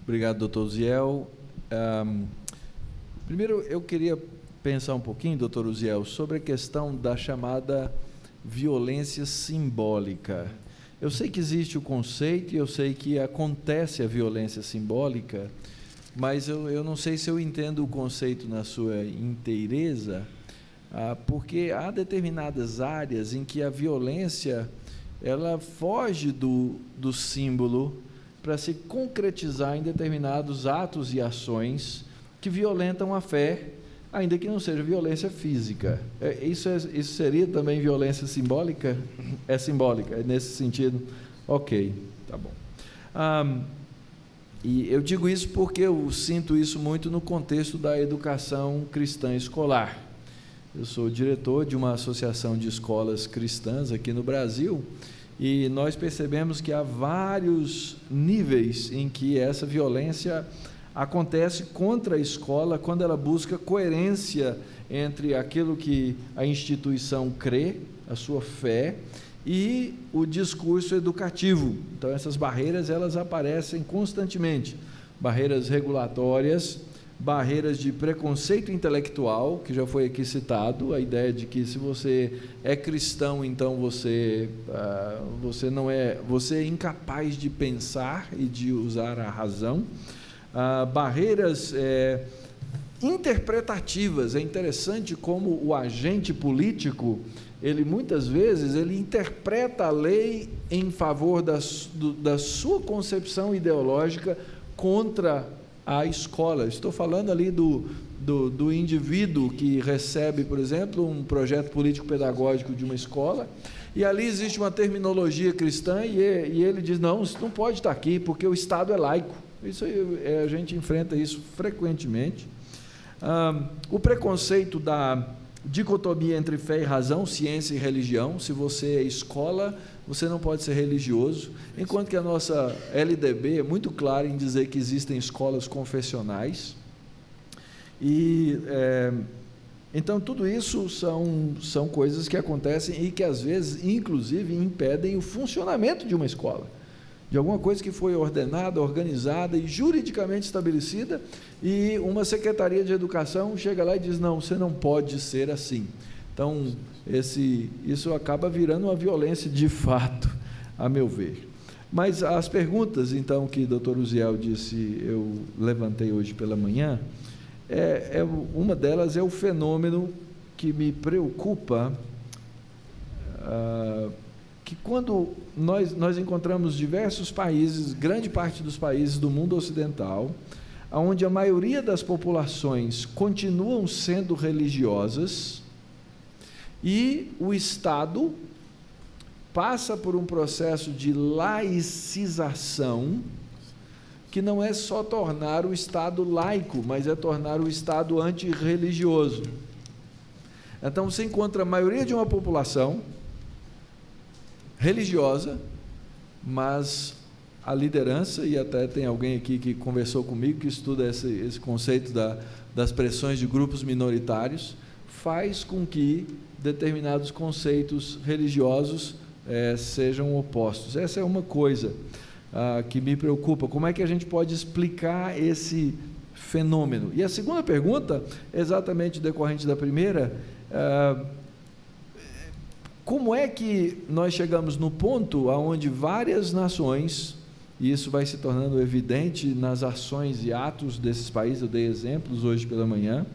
Obrigado, doutor Uziel. Primeiro, eu queria pensar um pouquinho, doutor Uziel, sobre a questão da chamada violência simbólica. Eu sei que existe o conceito e eu sei que acontece a violência simbólica, mas eu não sei se eu entendo o conceito na sua inteireza, porque há determinadas áreas em que a violência ela foge do símbolo para se concretizar em determinados atos e ações que violentam a fé, ainda que não seja violência física. Isso seria também violência simbólica? É simbólica, é nesse sentido? Ok, tá bom. E eu digo isso porque eu sinto isso muito no contexto da educação cristã escolar. Eu sou diretor de uma associação de escolas cristãs aqui no Brasil, e nós percebemos que há vários níveis em que essa violência acontece contra a escola quando ela busca coerência entre aquilo que a instituição crê, a sua fé, e o discurso educativo. Então, essas barreiras, elas aparecem constantemente. Barreiras regulatórias, barreiras de preconceito intelectual, que já foi aqui citado, a ideia de que se você é cristão, então você é incapaz de pensar e de usar a razão. Barreiras interpretativas. É interessante como o agente político, ele muitas vezes ele interpreta a lei em favor da sua concepção ideológica contra a escola. Estou falando ali do indivíduo que recebe, por exemplo, um projeto político-pedagógico de uma escola, e ali existe uma terminologia cristã, e ele diz, não, isso não pode estar aqui, porque o Estado é laico. Isso a gente enfrenta isso frequentemente. O preconceito da dicotomia entre fé e razão, ciência e religião. Se você é escola, você não pode ser religioso, enquanto que a nossa LDB é muito clara em dizer que existem escolas confessionais. Então, tudo isso são coisas que acontecem e que, às vezes, inclusive, impedem o funcionamento de uma escola, de alguma coisa que foi ordenada, organizada e juridicamente estabelecida, e uma secretaria de educação chega lá e diz, não, você não pode ser assim. Então, isso acaba virando uma violência de fato, a meu ver. Mas as perguntas, então, que o Dr. Uziel disse, eu levantei hoje pela manhã, uma delas é o fenômeno que me preocupa, que quando nós encontramos diversos países, grande parte dos países do mundo ocidental, onde a maioria das populações continuam sendo religiosas, e o Estado passa por um processo de laicização, que não é só tornar o Estado laico, mas é tornar o Estado antirreligioso. Então, você encontra a maioria de uma população religiosa, mas a liderança, e até tem alguém aqui que conversou comigo, que estuda esse conceito das pressões de grupos minoritários, faz com que determinados conceitos religiosos sejam opostos. Essa é uma coisa que me preocupa. Como é que a gente pode explicar esse fenômeno? E a segunda pergunta, exatamente decorrente da primeira, como é que nós chegamos no ponto onde várias nações, e isso vai se tornando evidente nas ações e atos desses países, eu dei exemplos hoje pela manhã,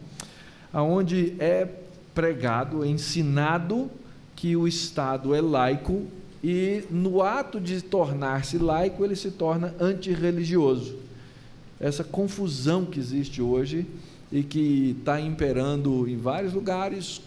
onde é pregado, ensinado que o Estado é laico, e no ato de tornar-se laico, ele se torna antirreligioso. Essa confusão que existe hoje e que está imperando em vários lugares,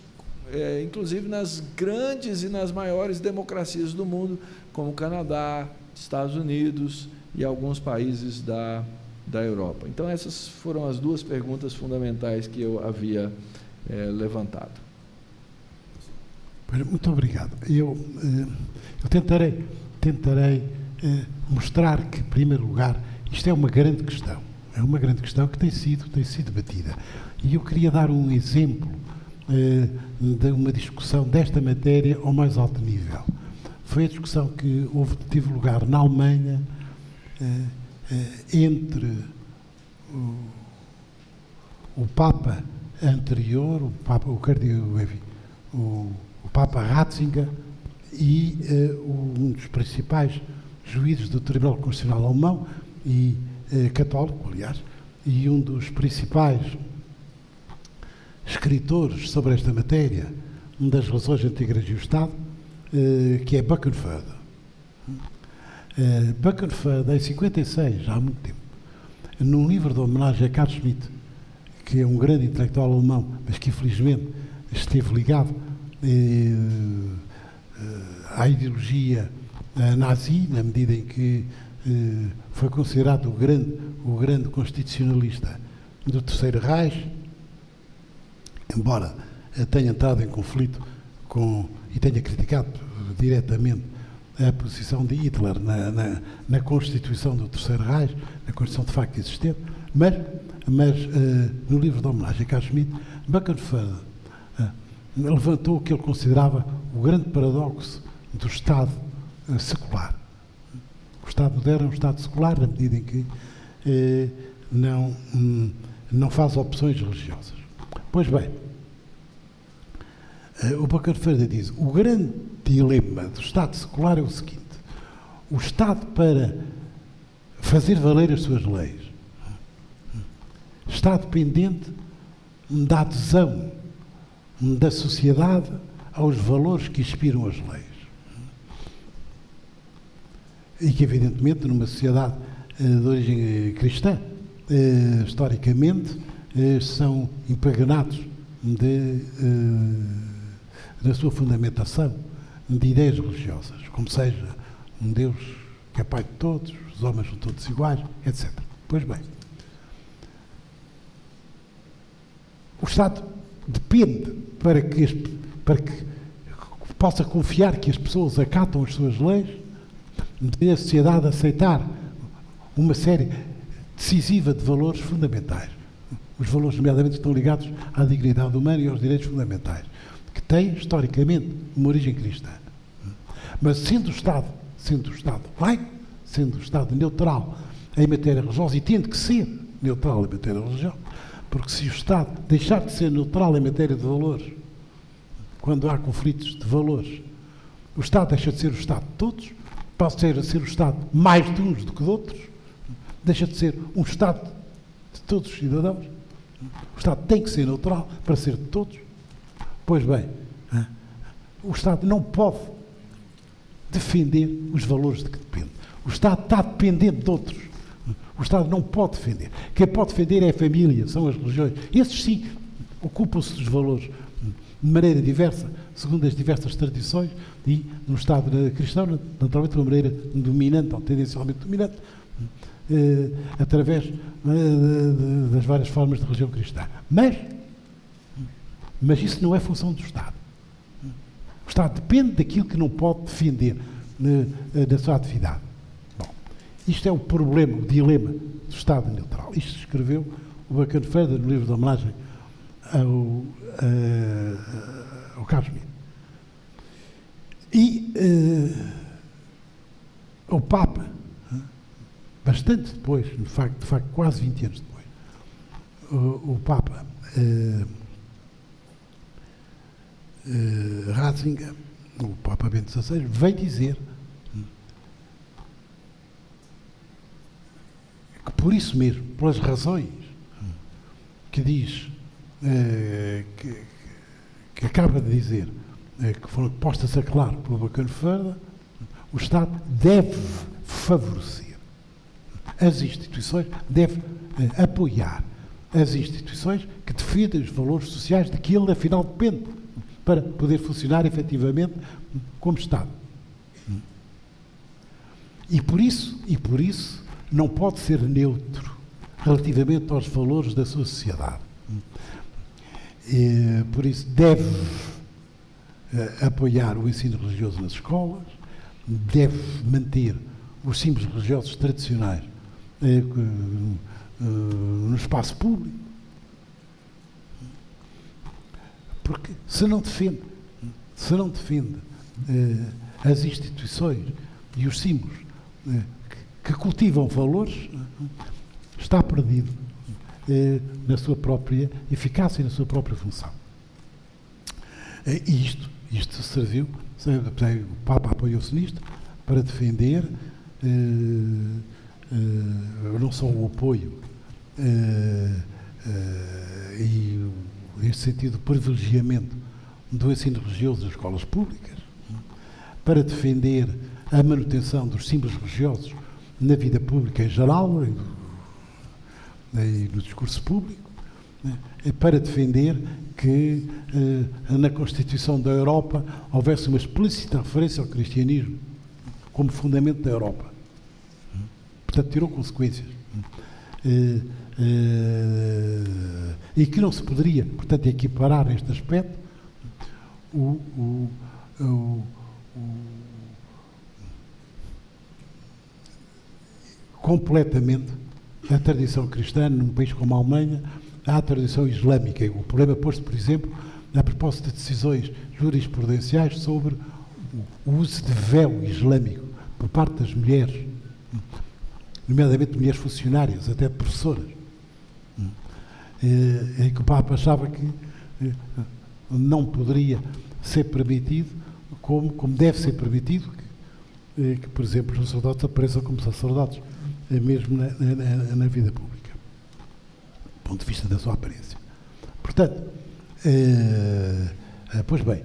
inclusive nas grandes e nas maiores democracias do mundo, como Canadá, Estados Unidos e alguns países da Europa. Então, essas foram as duas perguntas fundamentais que eu havia levantado. Muito obrigado. Eu tentarei mostrar que, em primeiro lugar, isto é uma grande questão que tem sido debatida. E eu queria dar um exemplo de uma discussão desta matéria ao mais alto nível. Foi a discussão que teve lugar na Alemanha entre o Papa anterior, o Papa Ratzinger, e um dos principais juízes do Tribunal Constitucional alemão, e católico, aliás, e um dos principais escritores sobre esta matéria, uma das relações entre a Igreja e o Estado, que é Buckenfeld. Buckenfeld, em 56, já há muito tempo, num livro de homenagem a Carl Schmitt, que é um grande intelectual alemão, mas que infelizmente esteve ligado à ideologia nazi, na medida em que foi considerado o grande constitucionalista do Terceiro Reich, embora tenha entrado em conflito e tenha criticado diretamente a posição de Hitler na Constituição do Terceiro Reich, na Constituição de facto existente, mas no livro de homenagem a Carl Schmitt, Buckenfeld levantou o que ele considerava o grande paradoxo do Estado secular. O Estado moderno é um Estado secular na medida em que não faz opções religiosas. Pois bem, o Buckenfeld diz: o grande dilema do Estado secular é o seguinte: o Estado, para fazer valer as suas leis, está dependente da adesão da sociedade aos valores que inspiram as leis. E que, evidentemente, numa sociedade de origem cristã, historicamente, são impregnados na sua fundamentação de ideias religiosas, como seja um Deus que é Pai de todos, os homens são todos iguais, etc. Pois bem, o Estado depende, para que possa confiar que as pessoas acatam as suas leis, de a sociedade aceitar uma série decisiva de valores fundamentais. Os valores, nomeadamente, estão ligados à dignidade humana e aos direitos fundamentais, que têm, historicamente, uma origem cristã. Mas, sendo o Estado laico, sendo o Estado neutral em matéria religiosa, e tendo que ser neutral em matéria religiosa, porque se o Estado deixar de ser neutral em matéria de valores, quando há conflitos de valores, o Estado deixa de ser o Estado de todos, passa a ser o Estado mais de uns do que de outros, deixa de ser um Estado de todos os cidadãos. O Estado tem que ser neutral para ser de todos. Pois bem, o Estado não pode defender os valores de que depende. O Estado está dependente de outros. O Estado não pode defender. Quem pode defender é a família, são as religiões. Esses, sim, ocupam-se dos valores de maneira diversa, segundo as diversas tradições, e no Estado cristão, naturalmente, de uma maneira dominante, ou tendencialmente dominante, através das várias formas de religião cristã. Mas isso não é função do Estado. O Estado depende daquilo que não pode defender na sua atividade. Bom, Isto é o problema, o dilema do Estado neutral. Isto escreveu o Bacanferda no livro de homenagem ao Carlos Miro. E o Papa, bastante depois, de facto quase 20 anos depois, o Papa Ratzinger, o Papa Bento XVI, veio dizer que por isso mesmo, pelas razões que diz, que acaba de dizer, que foram postas a claro pelo Bacanferda, o Estado deve favorecer as instituições, deve apoiar as instituições que defendem os valores sociais de que ele, afinal, depende, para poder funcionar efetivamente como Estado. E por isso não pode ser neutro relativamente aos valores da sua sociedade. Por isso deve apoiar o ensino religioso nas escolas, deve manter os símbolos religiosos tradicionais no espaço público, porque se não defende as instituições e os símbolos que cultivam valores, está perdido na sua própria eficácia e na sua própria função. E isto serviu, o Papa apoiou-se nisto para defender não só o apoio e, nesse sentido, o privilegiamento do ensino religioso das escolas públicas, para defender a manutenção dos símbolos religiosos na vida pública em geral e no discurso público, para defender que na Constituição da Europa houvesse uma explícita referência ao cristianismo como fundamento da Europa. Portanto, tirou consequências. E que não se poderia, portanto, equiparar este aspecto completamente a tradição cristã num país como a Alemanha à tradição islâmica. O problema posto, por exemplo, a propósito de decisões jurisprudenciais sobre o uso de véu islâmico por parte das mulheres, nomeadamente mulheres funcionárias, até professoras, em que o Papa achava que não poderia ser permitido, como deve ser permitido, que, por exemplo, os sacerdotes apareçam como sacerdotes, mesmo na vida pública, do ponto de vista da sua aparência. Portanto, pois bem,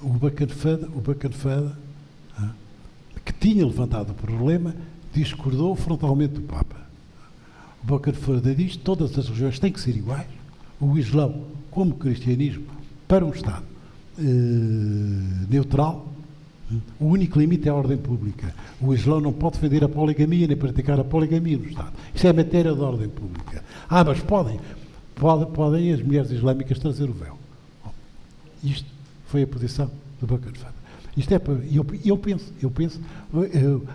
o Bacanferda, que tinha levantado o problema, discordou frontalmente do Papa. O Bacanferda diz que todas as religiões têm que ser iguais, o Islão, como o cristianismo, para um Estado neutral. O único limite é a ordem pública. O Islão não pode defender a poligamia nem praticar a poligamia no Estado. Isso é matéria da ordem pública. Mas podem as mulheres islâmicas trazer o véu. Isto foi a posição do Bacanferda. Eu penso,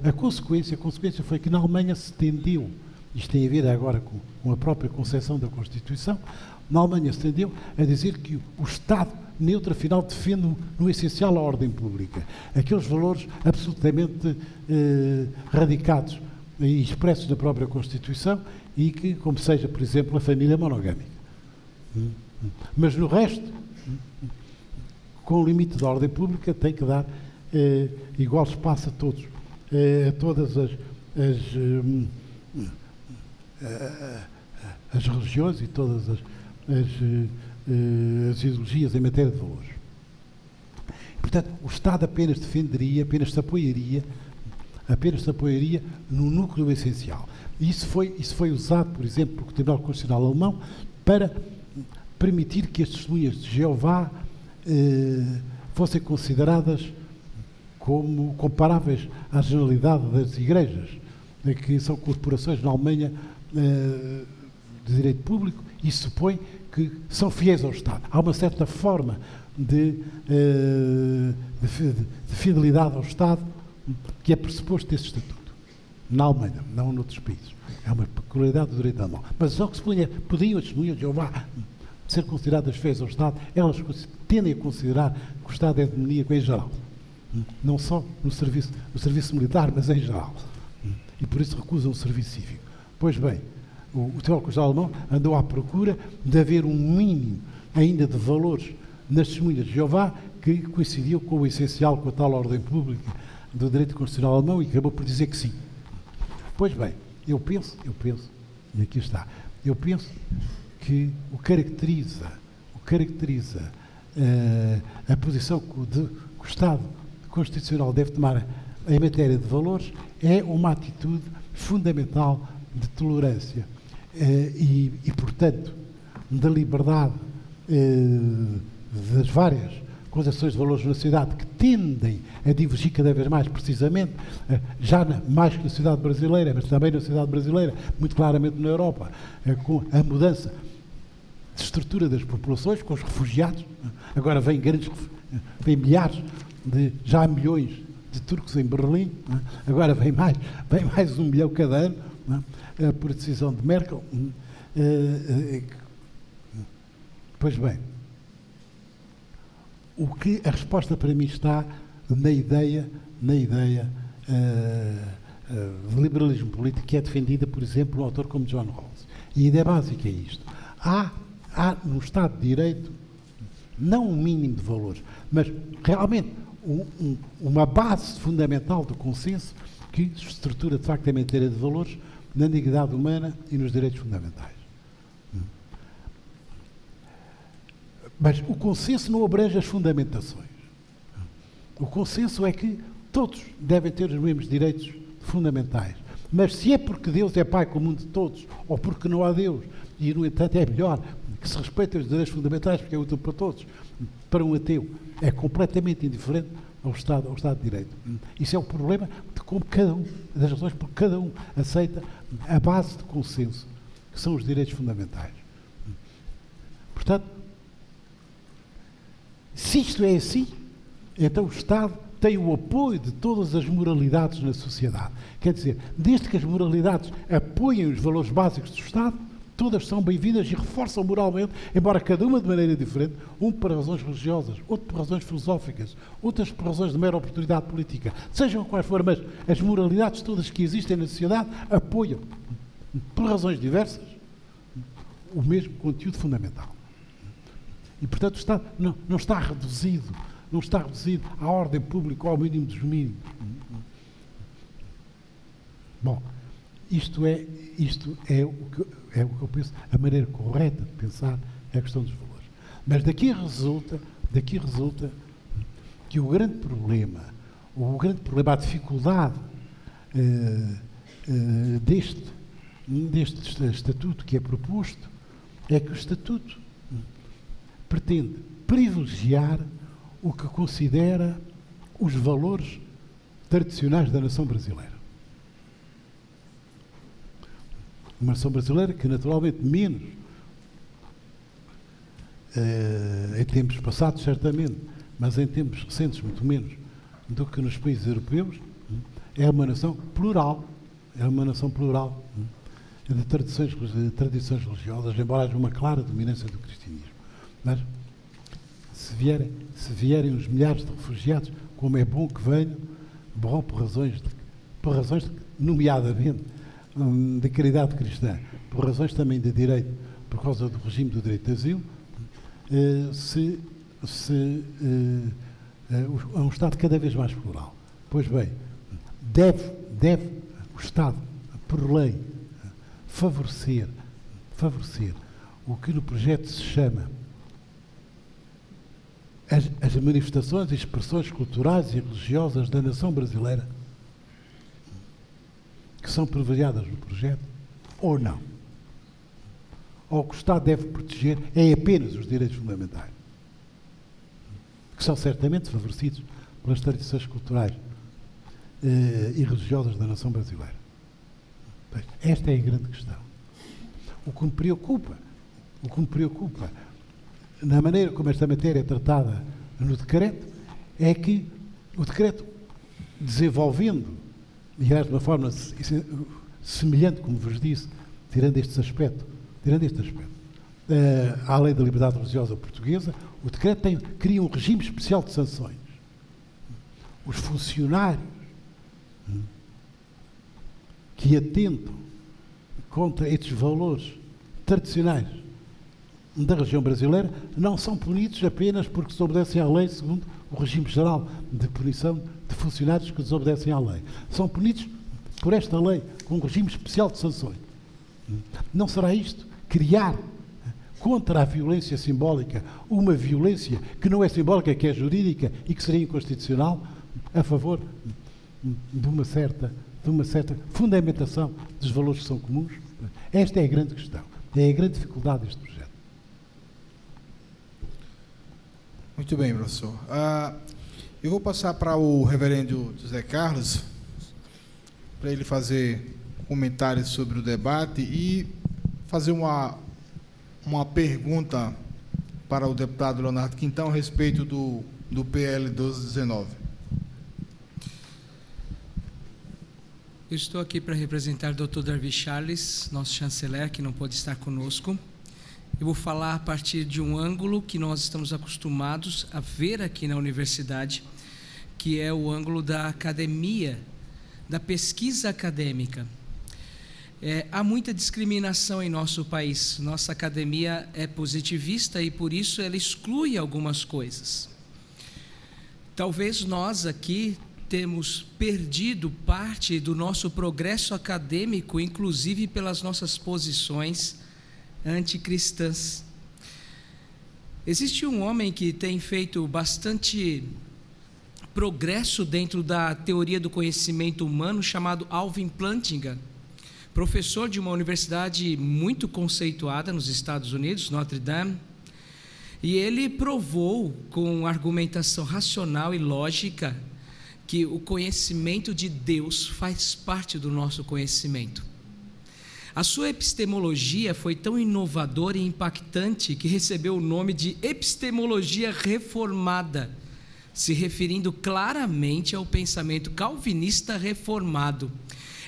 a consequência foi que na Alemanha se tendeu, isto tem a ver agora com a própria concepção da Constituição, na Alemanha se tendeu a dizer que o Estado neutro, afinal, defende no essencial a ordem pública. Aqueles valores absolutamente radicados e expressos na própria Constituição e que, como seja, por exemplo, a família monogâmica. Mas no resto, com o limite da ordem pública, tem que dar igual espaço a todos, a todas as religiões e todas as ideologias em matéria de valores. Portanto, o Estado apenas defenderia, apenas se apoiaria no núcleo essencial. E isso foi usado, por exemplo, pelo Tribunal Constitucional Alemão para permitir que as testemunhas de Jeová fossem consideradas como comparáveis à generalidade das igrejas, que são corporações na Alemanha de direito público, e supõe que são fiéis ao Estado. Há uma certa forma de fidelidade ao Estado que é pressuposto desse estatuto. na Alemanha, não noutros países. É uma peculiaridade do direito alemão. Mas só que se podiam as testemunhas de Jeová ser consideradas fiéis ao Estado, elas tendem a considerar que o Estado é demoníaco em geral. Não só no serviço militar, mas em geral. E por isso recusam o serviço cívico. Pois bem, o Tribunal Constitucional alemão andou à procura de haver um mínimo ainda de valores nas testemunhas de Jeová que coincidiu com o essencial, com a tal ordem pública do direito constitucional alemão, e acabou por dizer que sim. Pois bem, eu penso, e aqui está, eu penso que o caracteriza a posição que o Estado Constitucional deve tomar em matéria de valores é uma atitude fundamental de tolerância e, portanto, da liberdade das várias concepções de valores na sociedade que tendem a divergir cada vez mais, precisamente, já mais que na sociedade brasileira, mas também na sociedade brasileira, muito claramente na Europa, com a mudança de estrutura das populações, com os refugiados. Agora vem milhares, já há milhões de turcos em Berlim, agora vem mais 1 milhão cada ano, por decisão de Merkel. Pois bem, a resposta para mim está na ideia de liberalismo político que é defendida, por exemplo, por um autor como John Rawls. E a ideia básica é isto. Há no Estado de Direito não um mínimo de valores, mas realmente uma base fundamental do consenso que se estrutura de facto em matéria de valores na dignidade humana e nos direitos fundamentais. Mas o consenso não abrange as fundamentações. O consenso é que todos devem ter os mesmos direitos fundamentais. Mas se é porque Deus é Pai comum de todos, ou porque não há Deus, e no entanto é melhor que se respeitem os direitos fundamentais porque é útil para todos, para um ateu é completamente indiferente ao Estado de Direito. Isso é o problema de como das razões por que cada um aceita a base de consenso, que são os direitos fundamentais. Portanto, se isto é assim, então o Estado tem o apoio de todas as moralidades na sociedade. Quer dizer, desde que as moralidades apoiem os valores básicos do Estado, todas são bem-vindas e reforçam moralmente, embora cada uma de maneira diferente, um por razões religiosas, outro por razões filosóficas, outras por razões de mera oportunidade política, sejam quais forem, mas as moralidades todas que existem na sociedade apoiam, por razões diversas, o mesmo conteúdo fundamental. E, portanto, o Estado não está reduzido à ordem pública ou ao mínimo dos mínimos. Bom, isto é o que eu penso, a maneira correta de pensar é a questão dos valores. Mas daqui resulta que o grande problema, a dificuldade deste estatuto que é proposto, é que o estatuto pretende privilegiar o que considera os valores tradicionais da nação brasileira. Uma nação brasileira que, naturalmente, menos, em tempos passados, certamente, mas em tempos recentes, muito menos, do que nos países europeus, é uma nação plural, de tradições religiosas, embora haja uma clara dominância do cristianismo. Mas, se vierem os milhares de refugiados, como é bom que venham, bom por razões nomeadamente, de caridade cristã, por razões também de direito, por causa do regime do direito de asilo, é um Estado cada vez mais plural. Pois bem, deve o Estado, por lei, favorecer o que no projeto se chama as manifestações e expressões culturais e religiosas da nação brasileira, que são privilegiadas no projeto, ou não? Ou o que o Estado deve proteger é apenas os direitos fundamentais, que são certamente favorecidos pelas tradições culturais e religiosas da nação brasileira. Esta é a grande questão. O que me preocupa na maneira como esta matéria é tratada no decreto, é que o decreto, desenvolvendo migrar de uma forma semelhante, como vos disse, tirando este aspecto. À lei da liberdade religiosa portuguesa, o decreto cria um regime especial de sanções. Os funcionários que atentam contra estes valores tradicionais da região brasileira não são punidos apenas porque desobedecem à lei, segundo o regime geral de punição de funcionários que desobedecem à lei. São punidos por esta lei, com um regime especial de sanções. Não será isto criar contra a violência simbólica uma violência que não é simbólica, que é jurídica e que seria inconstitucional, a favor de uma certa fundamentação dos valores que são comuns? Esta é a grande questão, é a grande dificuldade deste projeto. Muito bem, professor. Eu vou passar para o reverendo José Carlos, para ele fazer comentários sobre o debate e fazer uma pergunta para o deputado Leonardo Quintão a respeito do PL 1219. Eu estou aqui para representar o Dr. Darby Charles, nosso chanceler, que não pôde estar conosco. Eu vou falar a partir de um ângulo que nós estamos acostumados a ver aqui na universidade, que é o ângulo da academia, da pesquisa acadêmica. Há muita discriminação em nosso país. Nossa academia é positivista e, por isso, ela exclui algumas coisas. Talvez nós aqui temos perdido parte do nosso progresso acadêmico, inclusive pelas nossas posições anticristãs. Existe um homem que tem feito bastante progresso dentro da teoria do conhecimento humano, chamado Alvin Plantinga, professor de uma universidade muito conceituada nos Estados Unidos, Notre Dame, e ele provou com argumentação racional e lógica que o conhecimento de Deus faz parte do nosso conhecimento. A sua epistemologia foi tão inovadora e impactante que recebeu o nome de epistemologia reformada, se referindo claramente ao pensamento calvinista reformado.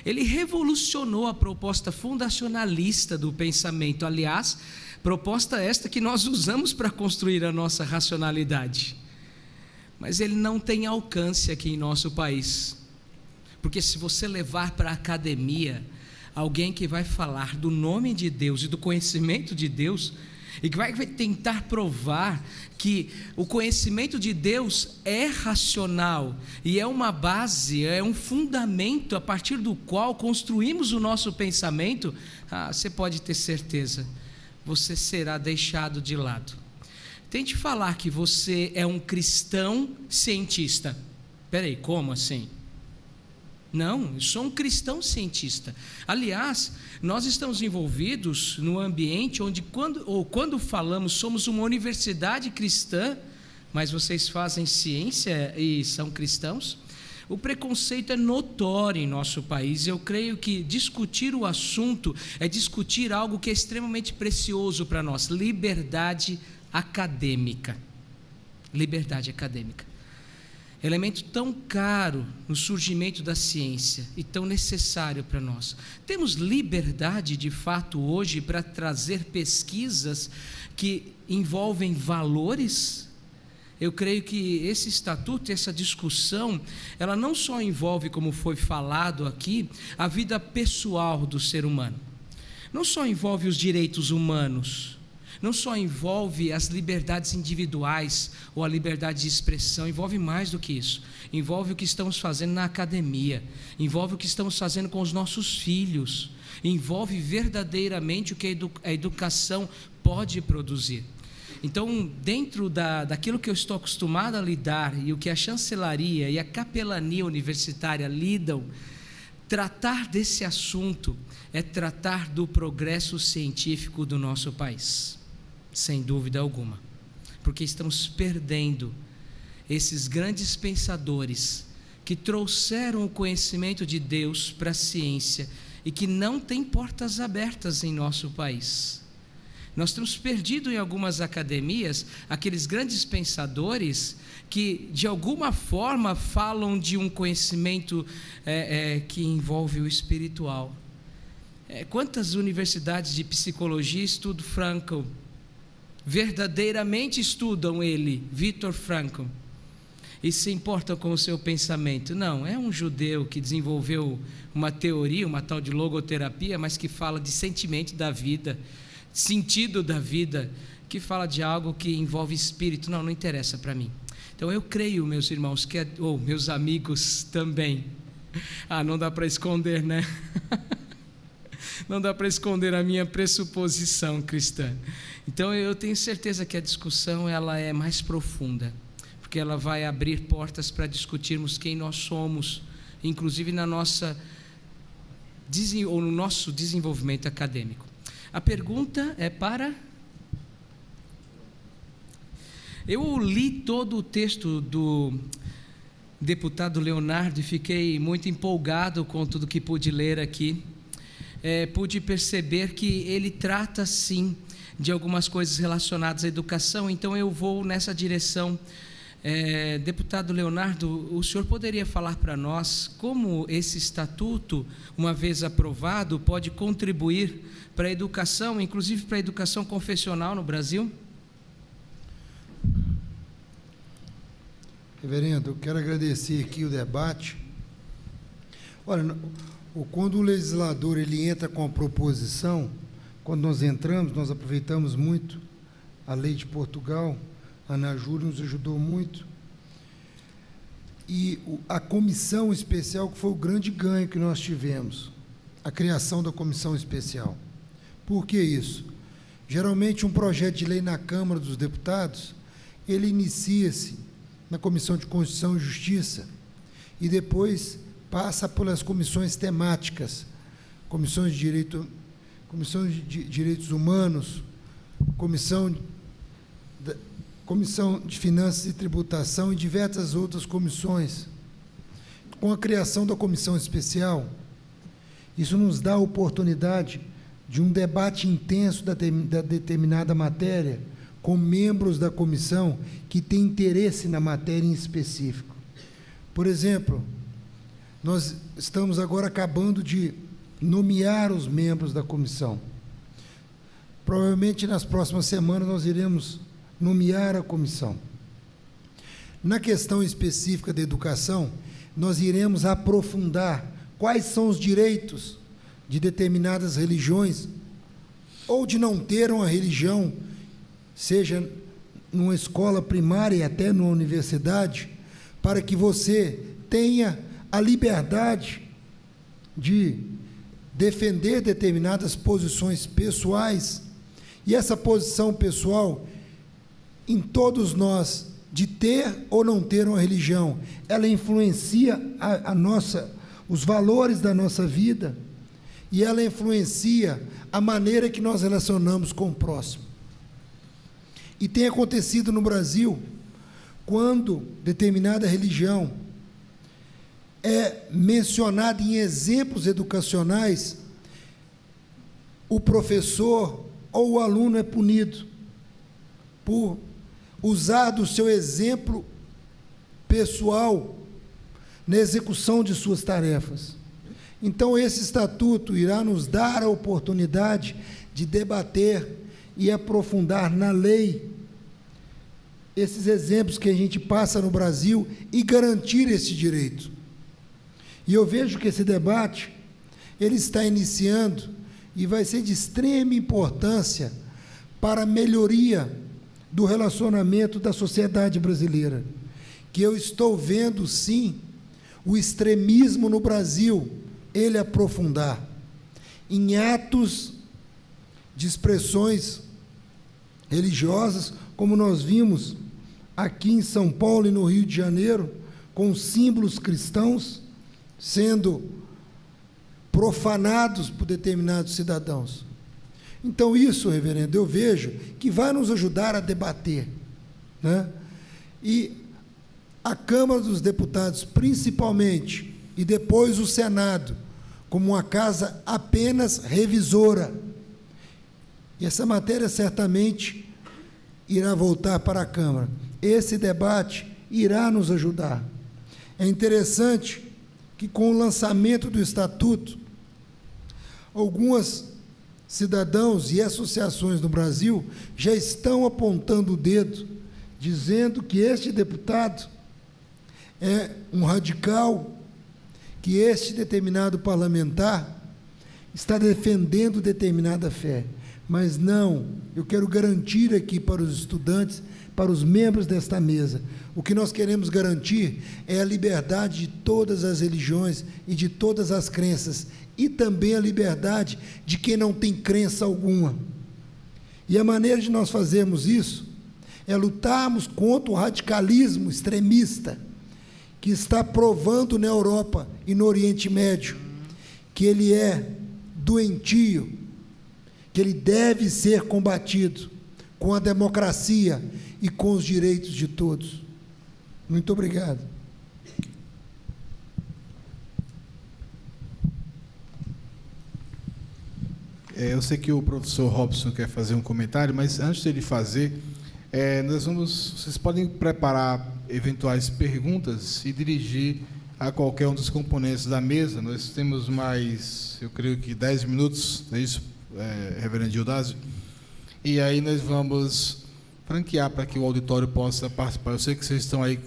Ele revolucionou a proposta fundacionalista do pensamento, aliás, proposta esta que nós usamos para construir a nossa racionalidade. Mas ele não tem alcance aqui em nosso país, porque se você levar para a academia alguém que vai falar do nome de Deus e do conhecimento de Deus, e que vai tentar provar que o conhecimento de Deus é racional e é uma base, é um fundamento a partir do qual construímos o nosso pensamento, você pode ter certeza, você será deixado de lado. Tente falar que você é um cristão cientista. Espera aí, como assim? Não, eu sou um cristão cientista. Aliás, nós estamos envolvidos no ambiente onde, quando falamos, somos uma universidade cristã, mas vocês fazem ciência e são cristãos, o preconceito é notório em nosso país. Eu creio que discutir o assunto é discutir algo que é extremamente precioso para nós: liberdade acadêmica. Liberdade acadêmica. Elemento tão caro no surgimento da ciência e tão necessário para nós. Temos liberdade, de fato, hoje para trazer pesquisas que envolvem valores? Eu creio que esse estatuto, essa discussão, ela não só envolve, como foi falado aqui, a vida pessoal do ser humano. Não só envolve os direitos humanos, não só envolve as liberdades individuais ou a liberdade de expressão, envolve mais do que isso. Envolve o que estamos fazendo na academia, envolve o que estamos fazendo com os nossos filhos, envolve verdadeiramente o que a educação pode produzir. Então, dentro daquilo que eu estou acostumado a lidar e o que a chancelaria e a capelania universitária lidam, tratar desse assunto é tratar do progresso científico do nosso país. Sem dúvida alguma, porque estamos perdendo esses grandes pensadores que trouxeram o conhecimento de Deus para a ciência e que não têm portas abertas em nosso país. Nós temos perdido em algumas academias aqueles grandes pensadores que, de alguma forma, falam de um conhecimento que envolve o espiritual. Quantas universidades de psicologia estudam Frankl? Verdadeiramente estudam ele, Viktor Frankl, e se importam com o seu pensamento? Não, é um judeu que desenvolveu uma teoria, uma tal de logoterapia, mas que fala de sentimento da vida, sentido da vida, que fala de algo que envolve espírito. Não interessa para mim. Então eu creio, meus irmãos, meus amigos também. Não dá para esconder, né? Não dá para esconder a minha pressuposição cristã. Então eu tenho certeza que a discussão ela é mais profunda, porque ela vai abrir portas para discutirmos quem nós somos, inclusive no nosso desenvolvimento acadêmico. A pergunta é para... Eu li todo o texto do deputado Leonardo e fiquei muito empolgado com tudo que pude ler aqui. Pude perceber que ele trata, sim, de algumas coisas relacionadas à educação, então eu vou nessa direção. Deputado Leonardo, o senhor poderia falar para nós como esse estatuto, uma vez aprovado, pode contribuir para a educação, inclusive para a educação confessional no Brasil? Reverendo, eu quero agradecer aqui o debate. Olha, quando o legislador ele entra com a proposição, quando nós entramos, nós aproveitamos muito a lei de Portugal, a Ana Júlia nos ajudou muito, e a comissão especial, que foi o grande ganho que nós tivemos, a criação da comissão especial. Por que isso? Geralmente um projeto de lei na Câmara dos Deputados, ele inicia-se na Comissão de Constituição e Justiça, e depois passa pelas comissões temáticas, Comissão de Direitos Humanos, Comissão de Finanças e Tributação e diversas outras comissões. Com a criação da comissão especial, isso nos dá a oportunidade de um debate intenso da determinada matéria, com membros da comissão que têm interesse na matéria em específico. Por exemplo, nós estamos agora acabando de nomear os membros da comissão. Provavelmente nas próximas semanas nós iremos nomear a comissão. Na questão específica da educação, nós iremos aprofundar quais são os direitos de determinadas religiões, ou de não ter uma religião, seja numa escola primária e até numa universidade, para que você tenha a liberdade de defender determinadas posições pessoais, e essa posição pessoal, em todos nós, de ter ou não ter uma religião, ela influencia os valores da nossa vida, e ela influencia a maneira que nós relacionamos com o próximo. E tem acontecido no Brasil, quando determinada religião é mencionada em exemplos educacionais, o professor ou o aluno é punido por usar do seu exemplo pessoal na execução de suas tarefas. Então, esse estatuto irá nos dar a oportunidade de debater e aprofundar na lei esses exemplos que a gente passa no Brasil e garantir esse direito. E eu vejo que esse debate, ele está iniciando e vai ser de extrema importância para a melhoria do relacionamento da sociedade brasileira, que eu estou vendo, sim, o extremismo no Brasil, ele aprofundar em atos de expressões religiosas, como nós vimos aqui em São Paulo e no Rio de Janeiro, com símbolos cristãos sendo profanados por determinados cidadãos. Então, isso, reverendo, eu vejo que vai nos ajudar a debater, né? E a Câmara dos Deputados, principalmente, e depois o Senado, como uma casa apenas revisora, E essa matéria certamente irá voltar para a Câmara. Esse debate irá nos ajudar. É interessante que, com o lançamento do Estatuto, alguns cidadãos e associações no Brasil já estão apontando o dedo, dizendo que este deputado é um radical, que este determinado parlamentar está defendendo determinada fé. Mas não, eu quero garantir aqui para os estudantes, para os membros desta mesa, o que nós queremos garantir é a liberdade de todas as religiões e de todas as crenças, e também a liberdade de quem não tem crença alguma. E a maneira de nós fazermos isso é lutarmos contra o radicalismo extremista que está provando na Europa e no Oriente Médio que ele é doentio, que ele deve ser combatido com a democracia e com os direitos de todos. Muito obrigado. Eu sei que o professor Robson quer fazer um comentário, mas antes dele fazer, vocês podem preparar eventuais perguntas e dirigir a qualquer um dos componentes da mesa. Nós temos mais, eu creio que 10 minutos, é isso, reverendo Gildásio? E aí nós vamos franquear para que o auditório possa participar. Eu sei que vocês estão aí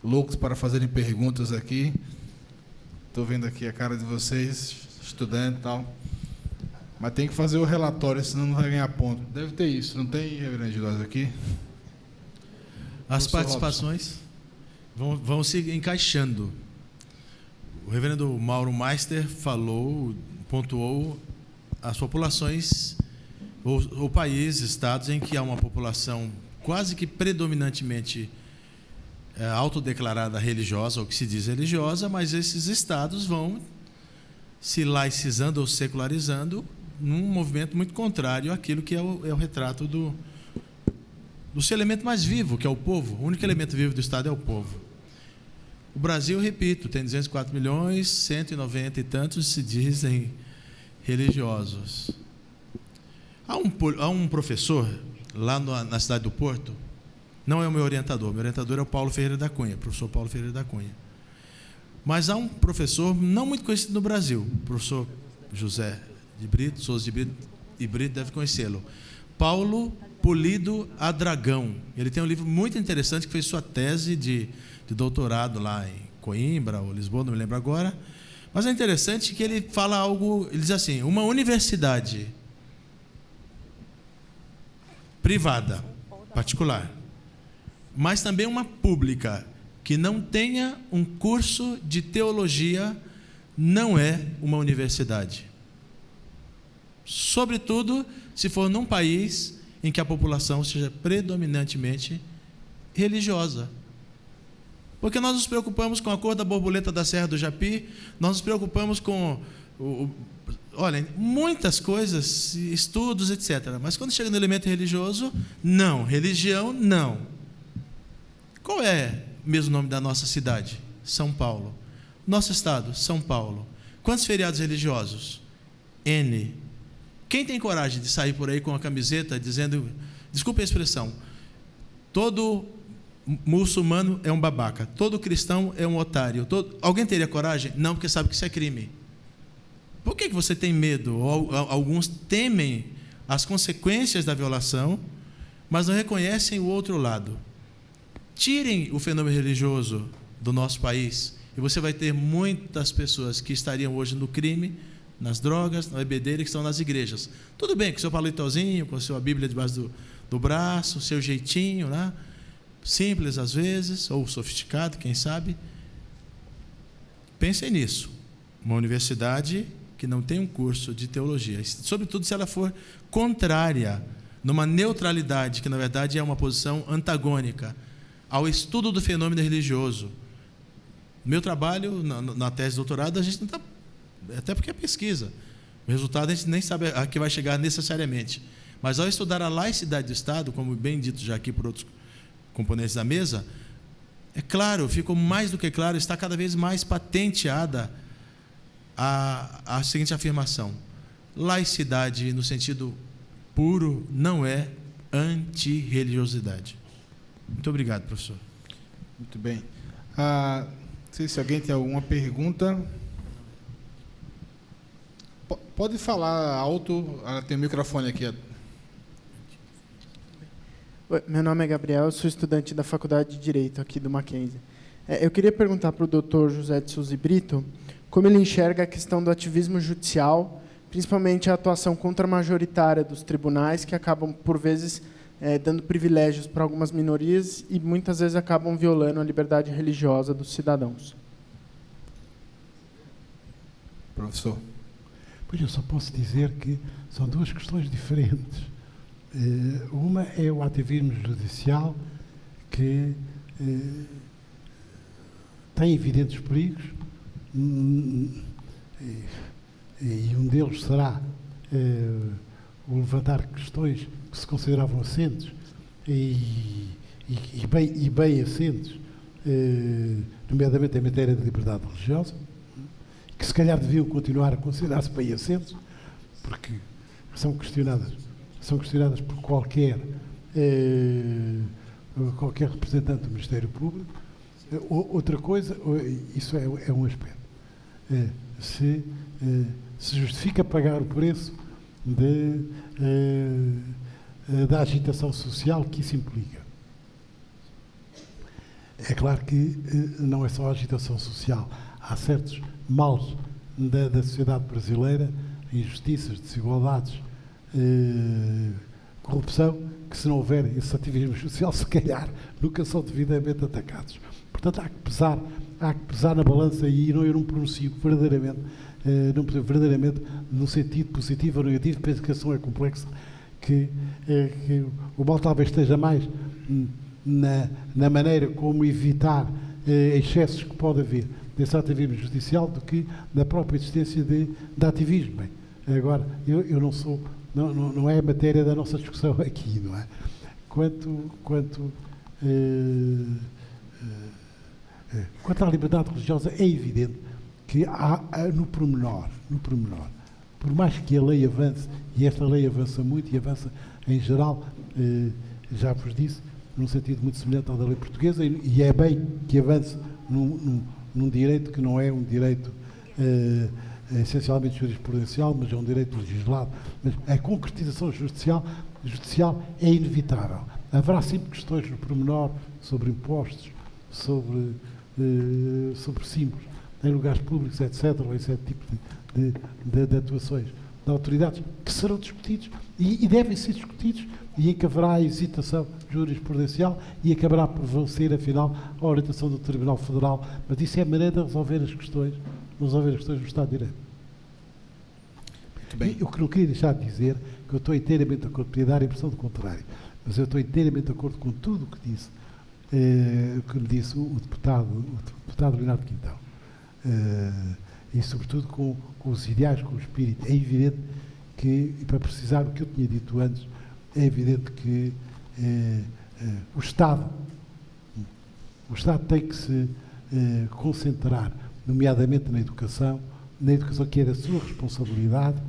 loucos para fazerem perguntas aqui. Estou vendo aqui a cara de vocês, estudando e tal. Mas tem que fazer o relatório, senão não vai ganhar ponto. Deve ter isso, não tem, reverendo Gildásio, aqui? As participações vão se encaixando. O reverendo Mauro Meister pontuou as populações, o país, estados em que há uma população quase que predominantemente autodeclarada religiosa, ou que se diz religiosa, mas esses estados vão se laicizando ou secularizando num movimento muito contrário àquilo que é o retrato do seu elemento mais vivo, que é o povo. O único elemento vivo do Estado é o povo. O Brasil, repito, tem 204 milhões, 190 e tantos se dizem religiosos. Há um professor lá na cidade do Porto, não é o meu orientador é o Paulo Ferreira da Cunha, professor Paulo Ferreira da Cunha. Mas há um professor não muito conhecido no Brasil, o professor José de Brito, Souza de Brito deve conhecê-lo. Paulo Polido Adragão. Ele tem um livro muito interessante que fez sua tese de doutorado lá em Coimbra ou Lisboa, não me lembro agora. Mas é interessante que ele fala algo, ele diz assim: uma universidade privada, particular, mas também uma pública, que não tenha um curso de teologia, não é uma universidade. Sobretudo, se for num país em que a população seja predominantemente religiosa. Porque nós nos preocupamos com a cor da borboleta da Serra do Japi, nós nos preocupamos com, olha, muitas coisas, estudos, etc. Mas quando chega no elemento religioso, não. Religião, não. Qual é mesmo o nome da nossa cidade? São Paulo. Nosso estado, São Paulo. Quantos feriados religiosos? N. Quem tem coragem de sair por aí com a camiseta dizendo, desculpe a expressão, todo muçulmano é um babaca, todo cristão é um otário? Alguém teria coragem? Não, porque sabe que isso é crime. Por que você tem medo? Alguns temem as consequências da violação, mas não reconhecem o outro lado. Tirem o fenômeno religioso do nosso país e você vai ter muitas pessoas que estariam hoje no crime, nas drogas, na bebedeira, que estão nas igrejas. Tudo bem, com o seu palitozinho, com a sua Bíblia debaixo do braço, o seu jeitinho, né? Simples às vezes, ou sofisticado, quem sabe. Pensem nisso. Uma universidade que não tem um curso de teologia, sobretudo se ela for contrária, numa neutralidade, que na verdade é uma posição antagônica ao estudo do fenômeno religioso. No meu trabalho, na tese de doutorado, a gente não está, até porque é pesquisa, o resultado a gente nem sabe a que vai chegar necessariamente, mas ao estudar a laicidade do Estado, como bem dito já aqui por outros componentes da mesa, é claro, ficou mais do que claro, está cada vez mais patenteada a seguinte afirmação: laicidade no sentido puro não é antirreligiosidade. Muito obrigado, professor. Muito bem. Não sei se alguém tem alguma pergunta. Pode falar alto, tem o microfone aqui. Oi, meu nome é Gabriel, eu sou estudante da Faculdade de Direito aqui do Mackenzie. Eu queria perguntar para o Dr. José de Souza Brito como ele enxerga a questão do ativismo judicial, principalmente a atuação contramajoritária dos tribunais, que acabam, por vezes, dando privilégios para algumas minorias e muitas vezes acabam violando a liberdade religiosa dos cidadãos. Professor. Pois eu só posso dizer que são duas questões diferentes. Uma é o ativismo judicial, que tem evidentes perigos, e um deles será o levantar questões que se consideravam assentes e bem assentes, nomeadamente em matéria de liberdade religiosa, que se calhar deviam continuar a considerar-se bem assentes, porque são questionadas por qualquer representante do Ministério Público. Outra coisa, isso é um aspecto, se justifica pagar o preço da agitação social que isso implica. É claro que não é só a agitação social, há certos males da sociedade brasileira, injustiças, desigualdades, corrupção, que se não houver esse ativismo social, se calhar nunca são devidamente atacados. Portanto, há que pesar na balança, e eu não pronuncio verdadeiramente, no sentido positivo ou negativo, penso que a questão é complexa, que o mal talvez esteja mais na maneira como evitar excessos que pode haver desse ativismo judicial do que na própria existência de ativismo. Bem, agora, eu não sou, não é a matéria da nossa discussão aqui, não é? Quanto à liberdade religiosa, é evidente que há no pormenor, por mais que a lei avance, e esta lei avança muito e avança em geral, já vos disse, num sentido muito semelhante ao da lei portuguesa, e é bem que avance num direito que não é um direito essencialmente jurisprudencial, mas é um direito legislado. Mas a concretização judicial é inevitável. Haverá sempre questões no pormenor sobre impostos, sobre símbolos em lugares públicos, etc., ou esse tipo de atuações de autoridades que serão discutidos e devem ser discutidos, e em que haverá hesitação jurisprudencial e acabará por vencer, afinal, a orientação do Tribunal Federal. Mas isso é a maneira de resolver as questões do Estado de Direito. Muito bem. Eu que não queria deixar de dizer que eu estou inteiramente de acordo, podia dar a impressão do contrário, mas eu estou inteiramente de acordo com tudo o que disse, que me disse o deputado Leonardo Quintão. E sobretudo com os ideais, com o espírito. É evidente que, e para precisar o que eu tinha dito antes, é evidente que o Estado tem que se concentrar, nomeadamente na educação que é da sua responsabilidade,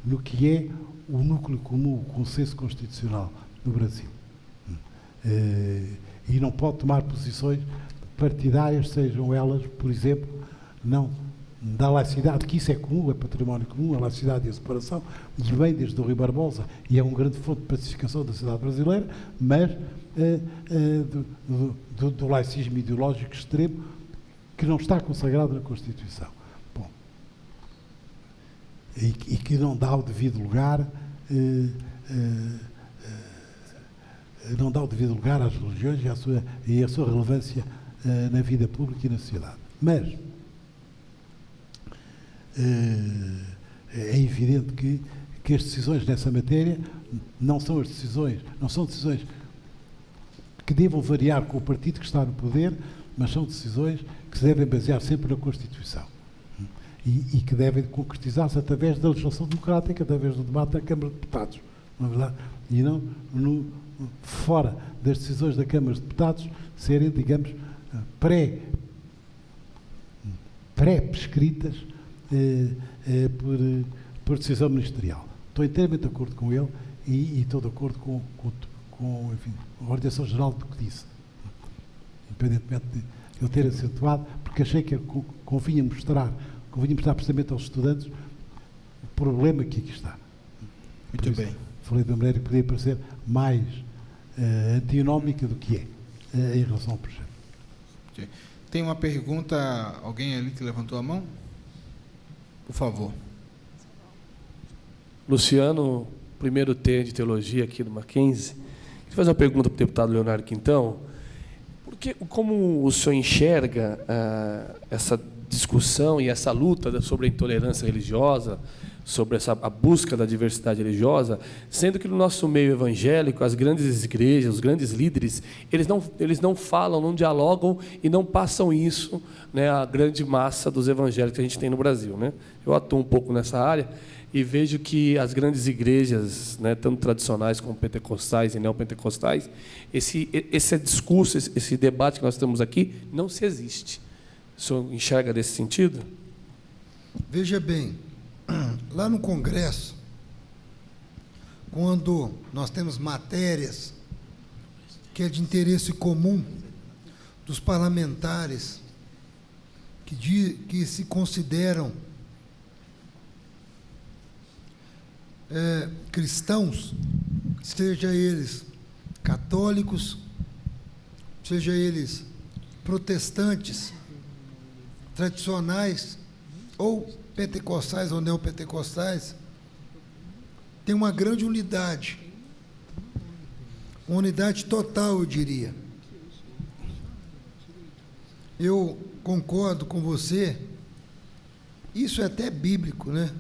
no que é o núcleo comum, o consenso constitucional no Brasil. E não pode tomar posições partidárias, sejam elas, por exemplo, não da laicidade, que isso é comum, é património comum, a laicidade e a separação, e vem desde o Rui Barbosa, e é um grande fonte de pacificação da sociedade brasileira, mas do laicismo ideológico extremo, que não está consagrado na Constituição. Bom, e que não dá o devido lugar, às religiões e à sua relevância na vida pública e na sociedade. Mas é evidente que as decisões nessa matéria não são decisões que devam variar com o partido que está no poder, mas são decisões que se devem basear sempre na Constituição e que devem concretizar-se através da legislação democrática, através do debate da Câmara de Deputados, não é verdade? E não fora das decisões da Câmara de Deputados serem, digamos, pré-prescritas por decisão ministerial. Estou inteiramente de acordo com ele e estou de acordo com enfim, a orientação geral do que disse, independentemente de eu ter acentuado, porque achei que convinha mostrar precisamente aos estudantes o problema que aqui está. Muito bem. Falei de uma maneira que podia parecer mais antinómica do que é em relação ao projeto. Okay. Tem uma pergunta, alguém ali que levantou a mão? Por favor. Luciano, primeiro T de Teologia aqui do Mackenzie. Queria fazer uma pergunta para o deputado Leonardo Quintão. Como o senhor enxerga essa discussão e essa luta sobre a intolerância religiosa, sobre a busca da diversidade religiosa, sendo que no nosso meio evangélico, as grandes igrejas, os grandes líderes, eles não falam, não dialogam e não passam isso, né, à grande massa dos evangélicos que a gente tem no Brasil, né? Eu atuo um pouco nessa área e vejo que as grandes igrejas, né, tanto tradicionais como pentecostais e neopentecostais, esse discurso, esse debate que nós temos aqui, não se existe. O senhor enxerga desse sentido? Veja bem, lá no Congresso, quando nós temos matérias que é de interesse comum dos parlamentares que se consideram cristãos, seja eles católicos, seja eles protestantes, tradicionais, ou pentecostais ou neopentecostais, tem uma grande unidade, uma unidade total, eu diria. Eu concordo com você, isso é até bíblico, né?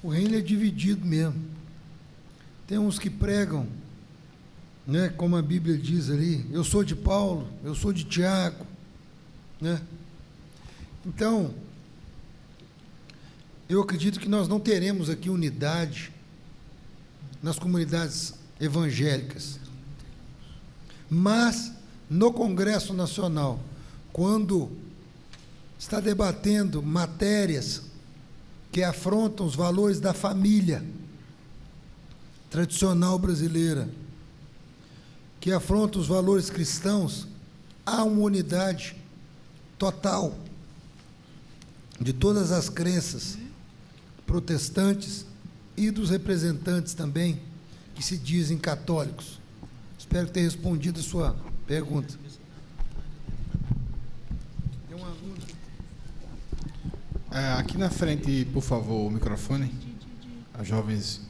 O reino é dividido mesmo. Tem uns que pregam, né, como a Bíblia diz ali, eu sou de Paulo, eu sou de Tiago, né? Então, eu acredito que nós não teremos aqui unidade nas comunidades evangélicas. Mas, no Congresso Nacional, quando está debatendo matérias que afrontam os valores da família tradicional brasileira, que afrontam os valores cristãos, há uma unidade total de todas as crenças protestantes e dos representantes também que se dizem católicos. Espero ter respondido a sua pergunta. Aqui na frente, por favor, o microfone. As jovens.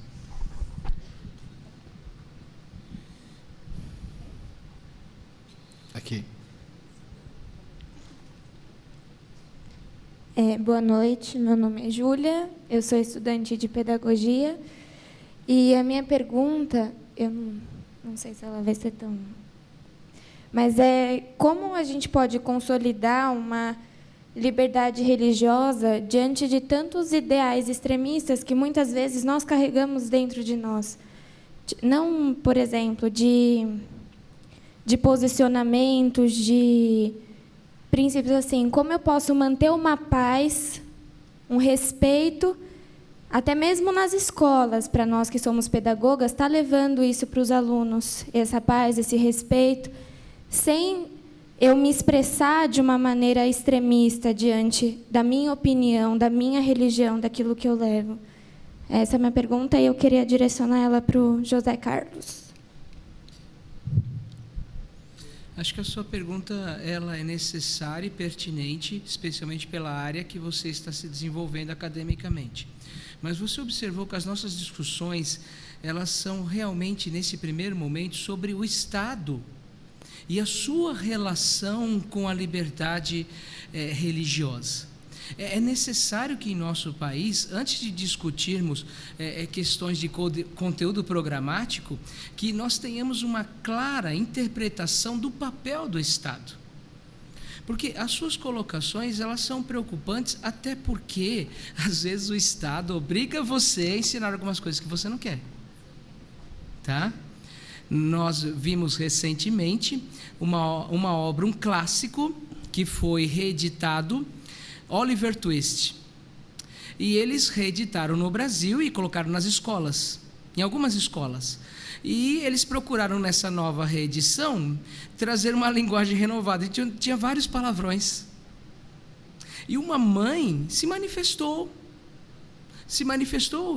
Aqui. Boa noite, meu nome é Júlia, eu sou estudante de pedagogia e a minha pergunta, eu não sei se ela vai ser tão... Mas como a gente pode consolidar uma liberdade religiosa diante de tantos ideais extremistas que muitas vezes nós carregamos dentro de nós? Não, por exemplo, de posicionamentos, de princípios assim, como eu posso manter uma paz, um respeito, até mesmo nas escolas, para nós que somos pedagogas, está levando isso para os alunos, essa paz, esse respeito, sem eu me expressar de uma maneira extremista diante da minha opinião, da minha religião, daquilo que eu levo. Essa é a minha pergunta e eu queria direcionar ela para o José Carlos. Acho que a sua pergunta ela é necessária e pertinente, especialmente pela área que você está se desenvolvendo academicamente. Mas você observou que as nossas discussões, elas são realmente, nesse primeiro momento, sobre o Estado e a sua relação com a liberdade religiosa. É necessário que em nosso país, antes de discutirmos questões de conteúdo programático, que nós tenhamos uma clara interpretação do papel do Estado. Porque as suas colocações, elas são preocupantes, até porque, às vezes, o Estado obriga você a ensinar algumas coisas que você não quer. Tá? Nós vimos recentemente uma obra, um clássico, que foi reeditado, Oliver Twist. E eles reeditaram no Brasil e colocaram nas escolas, em algumas escolas. E eles procuraram nessa nova reedição trazer uma linguagem renovada. E tinha vários palavrões. E uma mãe se manifestou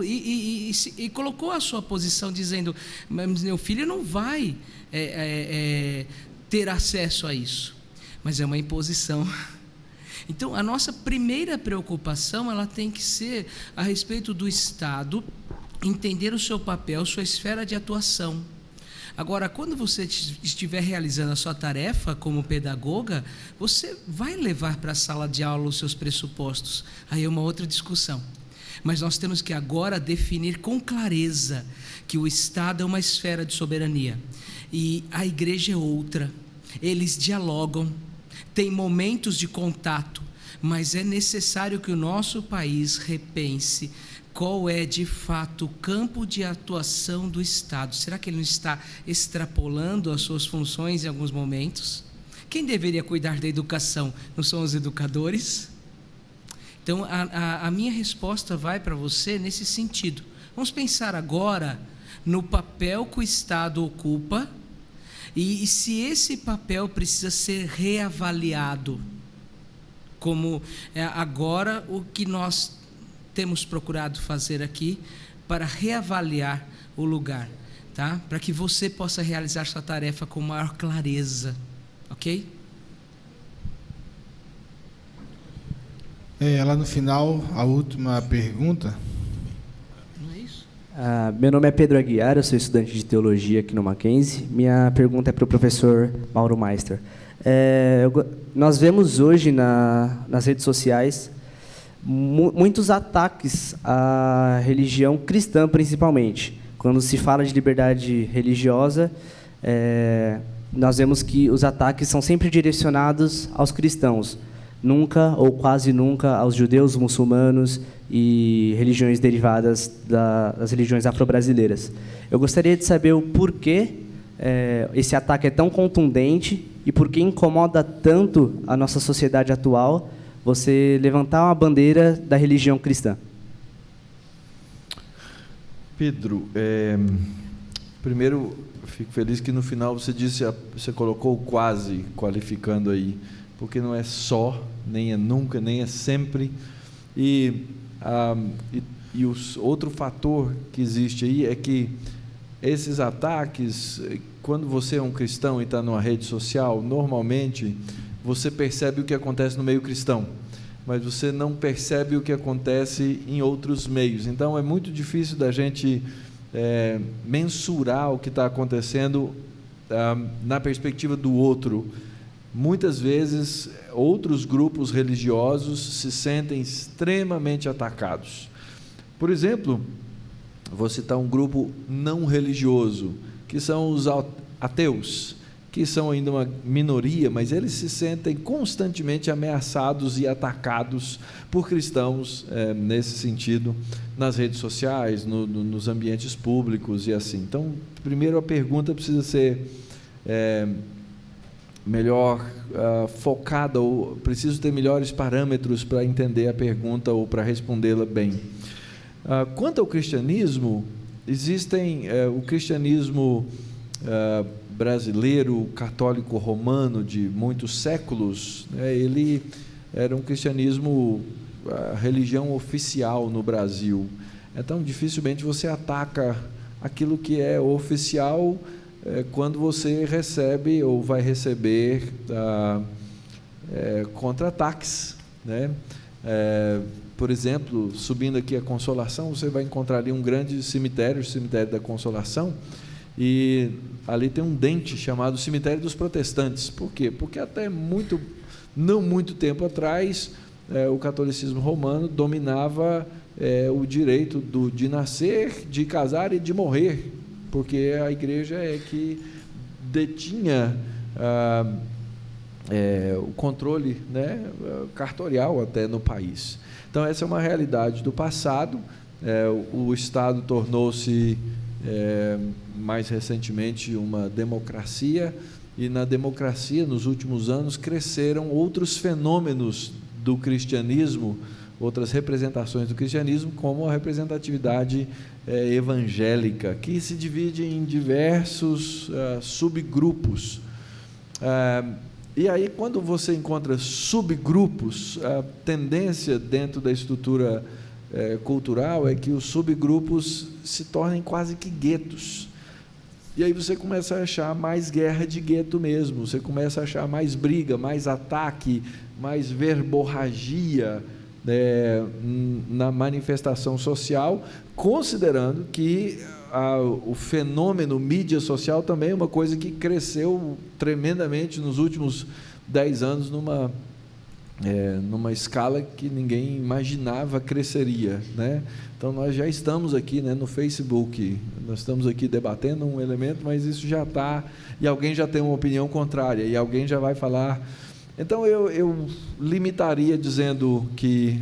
e colocou a sua posição, dizendo: mas meu filho não vai ter acesso a isso. Mas é uma imposição. Então, a nossa primeira preocupação, ela tem que ser a respeito do Estado, entender o seu papel, sua esfera de atuação. Agora, quando você estiver realizando a sua tarefa como pedagoga, você vai levar para a sala de aula os seus pressupostos. Aí é uma outra discussão. Mas nós temos que agora definir com clareza que o Estado é uma esfera de soberania e a igreja é outra. Eles dialogam, tem momentos de contato, mas é necessário que o nosso país repense qual é de fato o campo de atuação do Estado. Será que ele não está extrapolando as suas funções em alguns momentos? Quem deveria cuidar da educação? Não são os educadores? Então, a minha resposta vai para você nesse sentido. Vamos pensar agora no papel que o Estado ocupa e se esse papel precisa ser reavaliado, como agora o que nós temos procurado fazer aqui para reavaliar o lugar, tá? Para que você possa realizar sua tarefa com maior clareza, ok? Lá no final, a última pergunta. Não é isso? Meu nome é Pedro Aguiar, eu sou estudante de teologia aqui no Mackenzie. Minha pergunta é para o professor Mauro Meister. Nós vemos hoje nas redes sociais muitos ataques à religião cristã, principalmente. Quando se fala de liberdade religiosa, nós vemos que os ataques são sempre direcionados aos cristãos, nunca ou quase nunca aos judeus, muçulmanos e religiões derivadas das religiões afro-brasileiras. Eu gostaria de saber o porquê esse ataque é tão contundente e por que incomoda tanto a nossa sociedade atual você levantar uma bandeira da religião cristã. Pedro, primeiro, fico feliz que no final você colocou quase, qualificando aí, porque não é só, nem é nunca, nem é sempre. E outro fator que existe aí é que esses ataques, quando você é um cristão e está numa rede social, normalmente você percebe o que acontece no meio cristão, mas você não percebe o que acontece em outros meios. Então é muito difícil da gente mensurar o que está acontecendo na perspectiva do outro. Muitas vezes outros grupos religiosos se sentem extremamente atacados. Por exemplo, vou citar um grupo não religioso, que são os ateus, que são ainda uma minoria, mas eles se sentem constantemente ameaçados e atacados por cristãos, nesse sentido, nas redes sociais, nos ambientes públicos e assim. Então, primeiro a pergunta precisa ser melhor focada, ou preciso ter melhores parâmetros para entender a pergunta ou para respondê-la bem. Quanto ao cristianismo, existem o cristianismo brasileiro, católico romano de muitos séculos, ele era um cristianismo, a religião oficial no Brasil. Então, dificilmente você ataca aquilo que é oficial quando você recebe ou vai receber contra-ataques, né? Por exemplo, subindo aqui a Consolação, você vai encontrar ali um grande cemitério, o cemitério da Consolação, e ali tem um dente chamado Cemitério dos Protestantes. Por quê? Porque até não muito tempo atrás, o catolicismo romano dominava o direito de nascer, de casar e de morrer, porque a igreja é que detinha o controle, né, cartorial até no país. Então, essa é uma realidade do passado. O Estado tornou-se mais recentemente uma democracia, e na democracia, nos últimos anos, cresceram outros fenômenos do cristianismo, outras representações do cristianismo, como a representatividade evangélica, que se divide em diversos subgrupos. E aí, quando você encontra subgrupos, a tendência dentro da estrutura cultural é que os subgrupos se tornem quase que guetos. E aí você começa a achar mais guerra de gueto mesmo, você começa a achar mais briga, mais ataque, mais verborragia na manifestação social, considerando que o fenômeno mídia social também é uma coisa que cresceu tremendamente nos últimos 10 anos numa escala que ninguém imaginava cresceria, né? Então nós já estamos aqui, né, no Facebook, nós estamos aqui debatendo um elemento, mas isso já está, e alguém já tem uma opinião contrária, e alguém já vai falar. Então eu limitaria dizendo que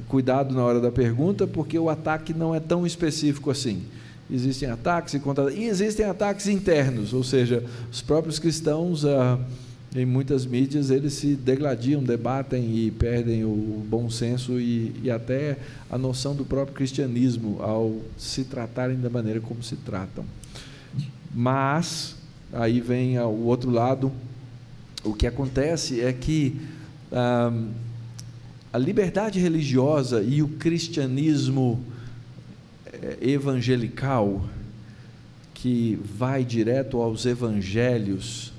cuidado na hora da pergunta, porque o ataque não é tão específico assim. Existem ataques e existem ataques internos, ou seja, os próprios cristãos, em muitas mídias, eles se degladiam, debatem e perdem o bom senso e até a noção do próprio cristianismo ao se tratarem da maneira como se tratam. Mas, aí vem o outro lado, o que acontece é que a liberdade religiosa e o cristianismo evangelical, que vai direto aos evangelhos,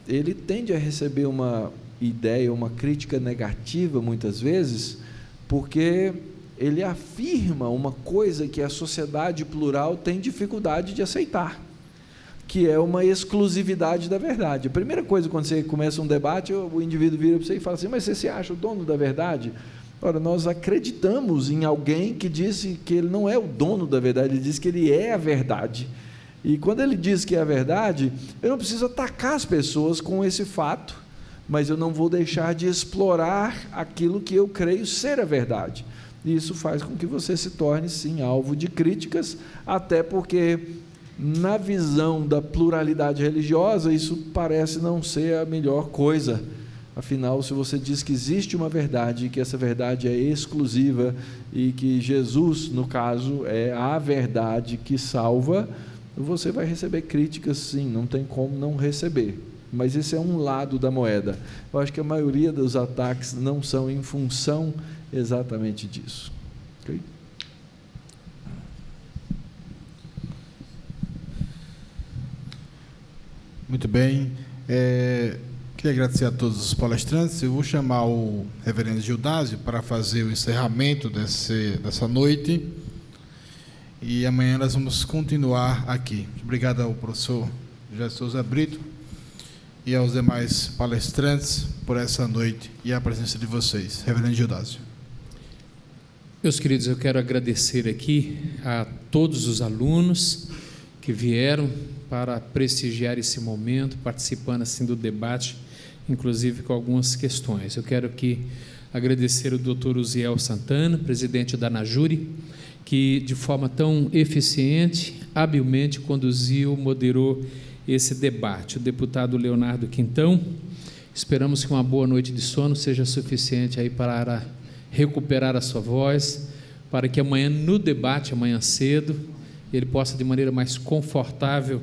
ele tende a receber uma ideia, uma crítica negativa muitas vezes, porque ele afirma uma coisa que a sociedade plural tem dificuldade de aceitar, que é uma exclusividade da verdade. A primeira coisa, quando você começa um debate, o indivíduo vira para você e fala assim: mas você se acha o dono da verdade? Ora, nós acreditamos em alguém que disse que ele não é o dono da verdade, ele diz que ele é a verdade. E quando ele diz que é a verdade, eu não preciso atacar as pessoas com esse fato, mas eu não vou deixar de explorar aquilo que eu creio ser a verdade. E isso faz com que você se torne, sim, alvo de críticas, até porque, na visão da pluralidade religiosa, isso parece não ser a melhor coisa. Afinal, se você diz que existe uma verdade, que essa verdade é exclusiva e que Jesus, no caso, é a verdade que salva, você vai receber críticas, sim, não tem como não receber. Mas esse é um lado da moeda. Eu acho que a maioria dos ataques não são em função exatamente disso. Okay? Muito bem. Queria agradecer a todos os palestrantes. Eu vou chamar o reverendo Gildásio para fazer o encerramento dessa noite. E amanhã nós vamos continuar aqui. Obrigado ao professor José de Souza Brito e aos demais palestrantes por essa noite e a presença de vocês. Reverendo Gildásio. Meus queridos, eu quero agradecer aqui a todos os alunos que vieram para prestigiar esse momento, participando assim do debate, inclusive com algumas questões. Eu quero aqui agradecer o Dr. Uziel Santana, presidente da Anajure, que de forma tão eficiente, habilmente conduziu, moderou esse debate. O deputado Leonardo Quintão, esperamos que uma boa noite de sono seja suficiente aí para recuperar a sua voz, para que amanhã no debate, amanhã cedo, ele possa de maneira mais confortável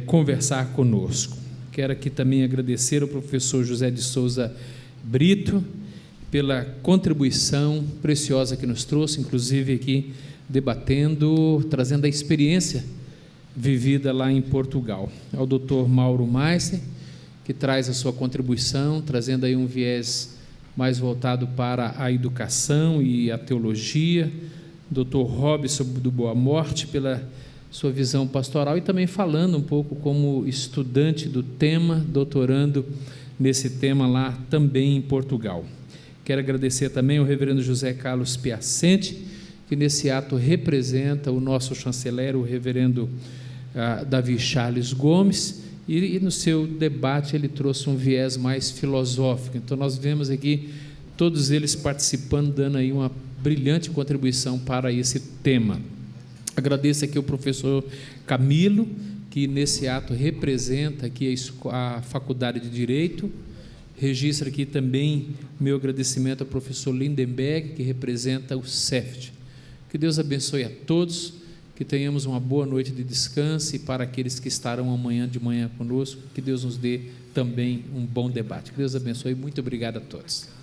conversar conosco. Quero aqui também agradecer ao professor José de Souza Brito pela contribuição preciosa que nos trouxe, inclusive aqui debatendo, trazendo a experiência vivida lá em Portugal. Ao doutor Mauro Meister, que traz a sua contribuição, trazendo aí um viés mais voltado para a educação e a teologia, doutor Robson do Boa Morte, pela sua visão pastoral e também falando um pouco como estudante do tema, doutorando nesse tema lá também em Portugal. Quero agradecer também ao reverendo José Carlos Piacente, que nesse ato representa o nosso chanceler, o reverendo Davi Charles Gomes, e no seu debate ele trouxe um viés mais filosófico. Então nós vemos aqui todos eles participando, dando aí uma brilhante contribuição para esse tema. Agradeço aqui ao professor Camilo, que nesse ato representa aqui a Faculdade de Direito, Registro aqui também meu agradecimento ao professor Lindenberg, que representa o CEFT. Que Deus abençoe a todos, que tenhamos uma boa noite de descanso, e para aqueles que estarão amanhã de manhã conosco, que Deus nos dê também um bom debate. Que Deus abençoe. Muito obrigado a todos.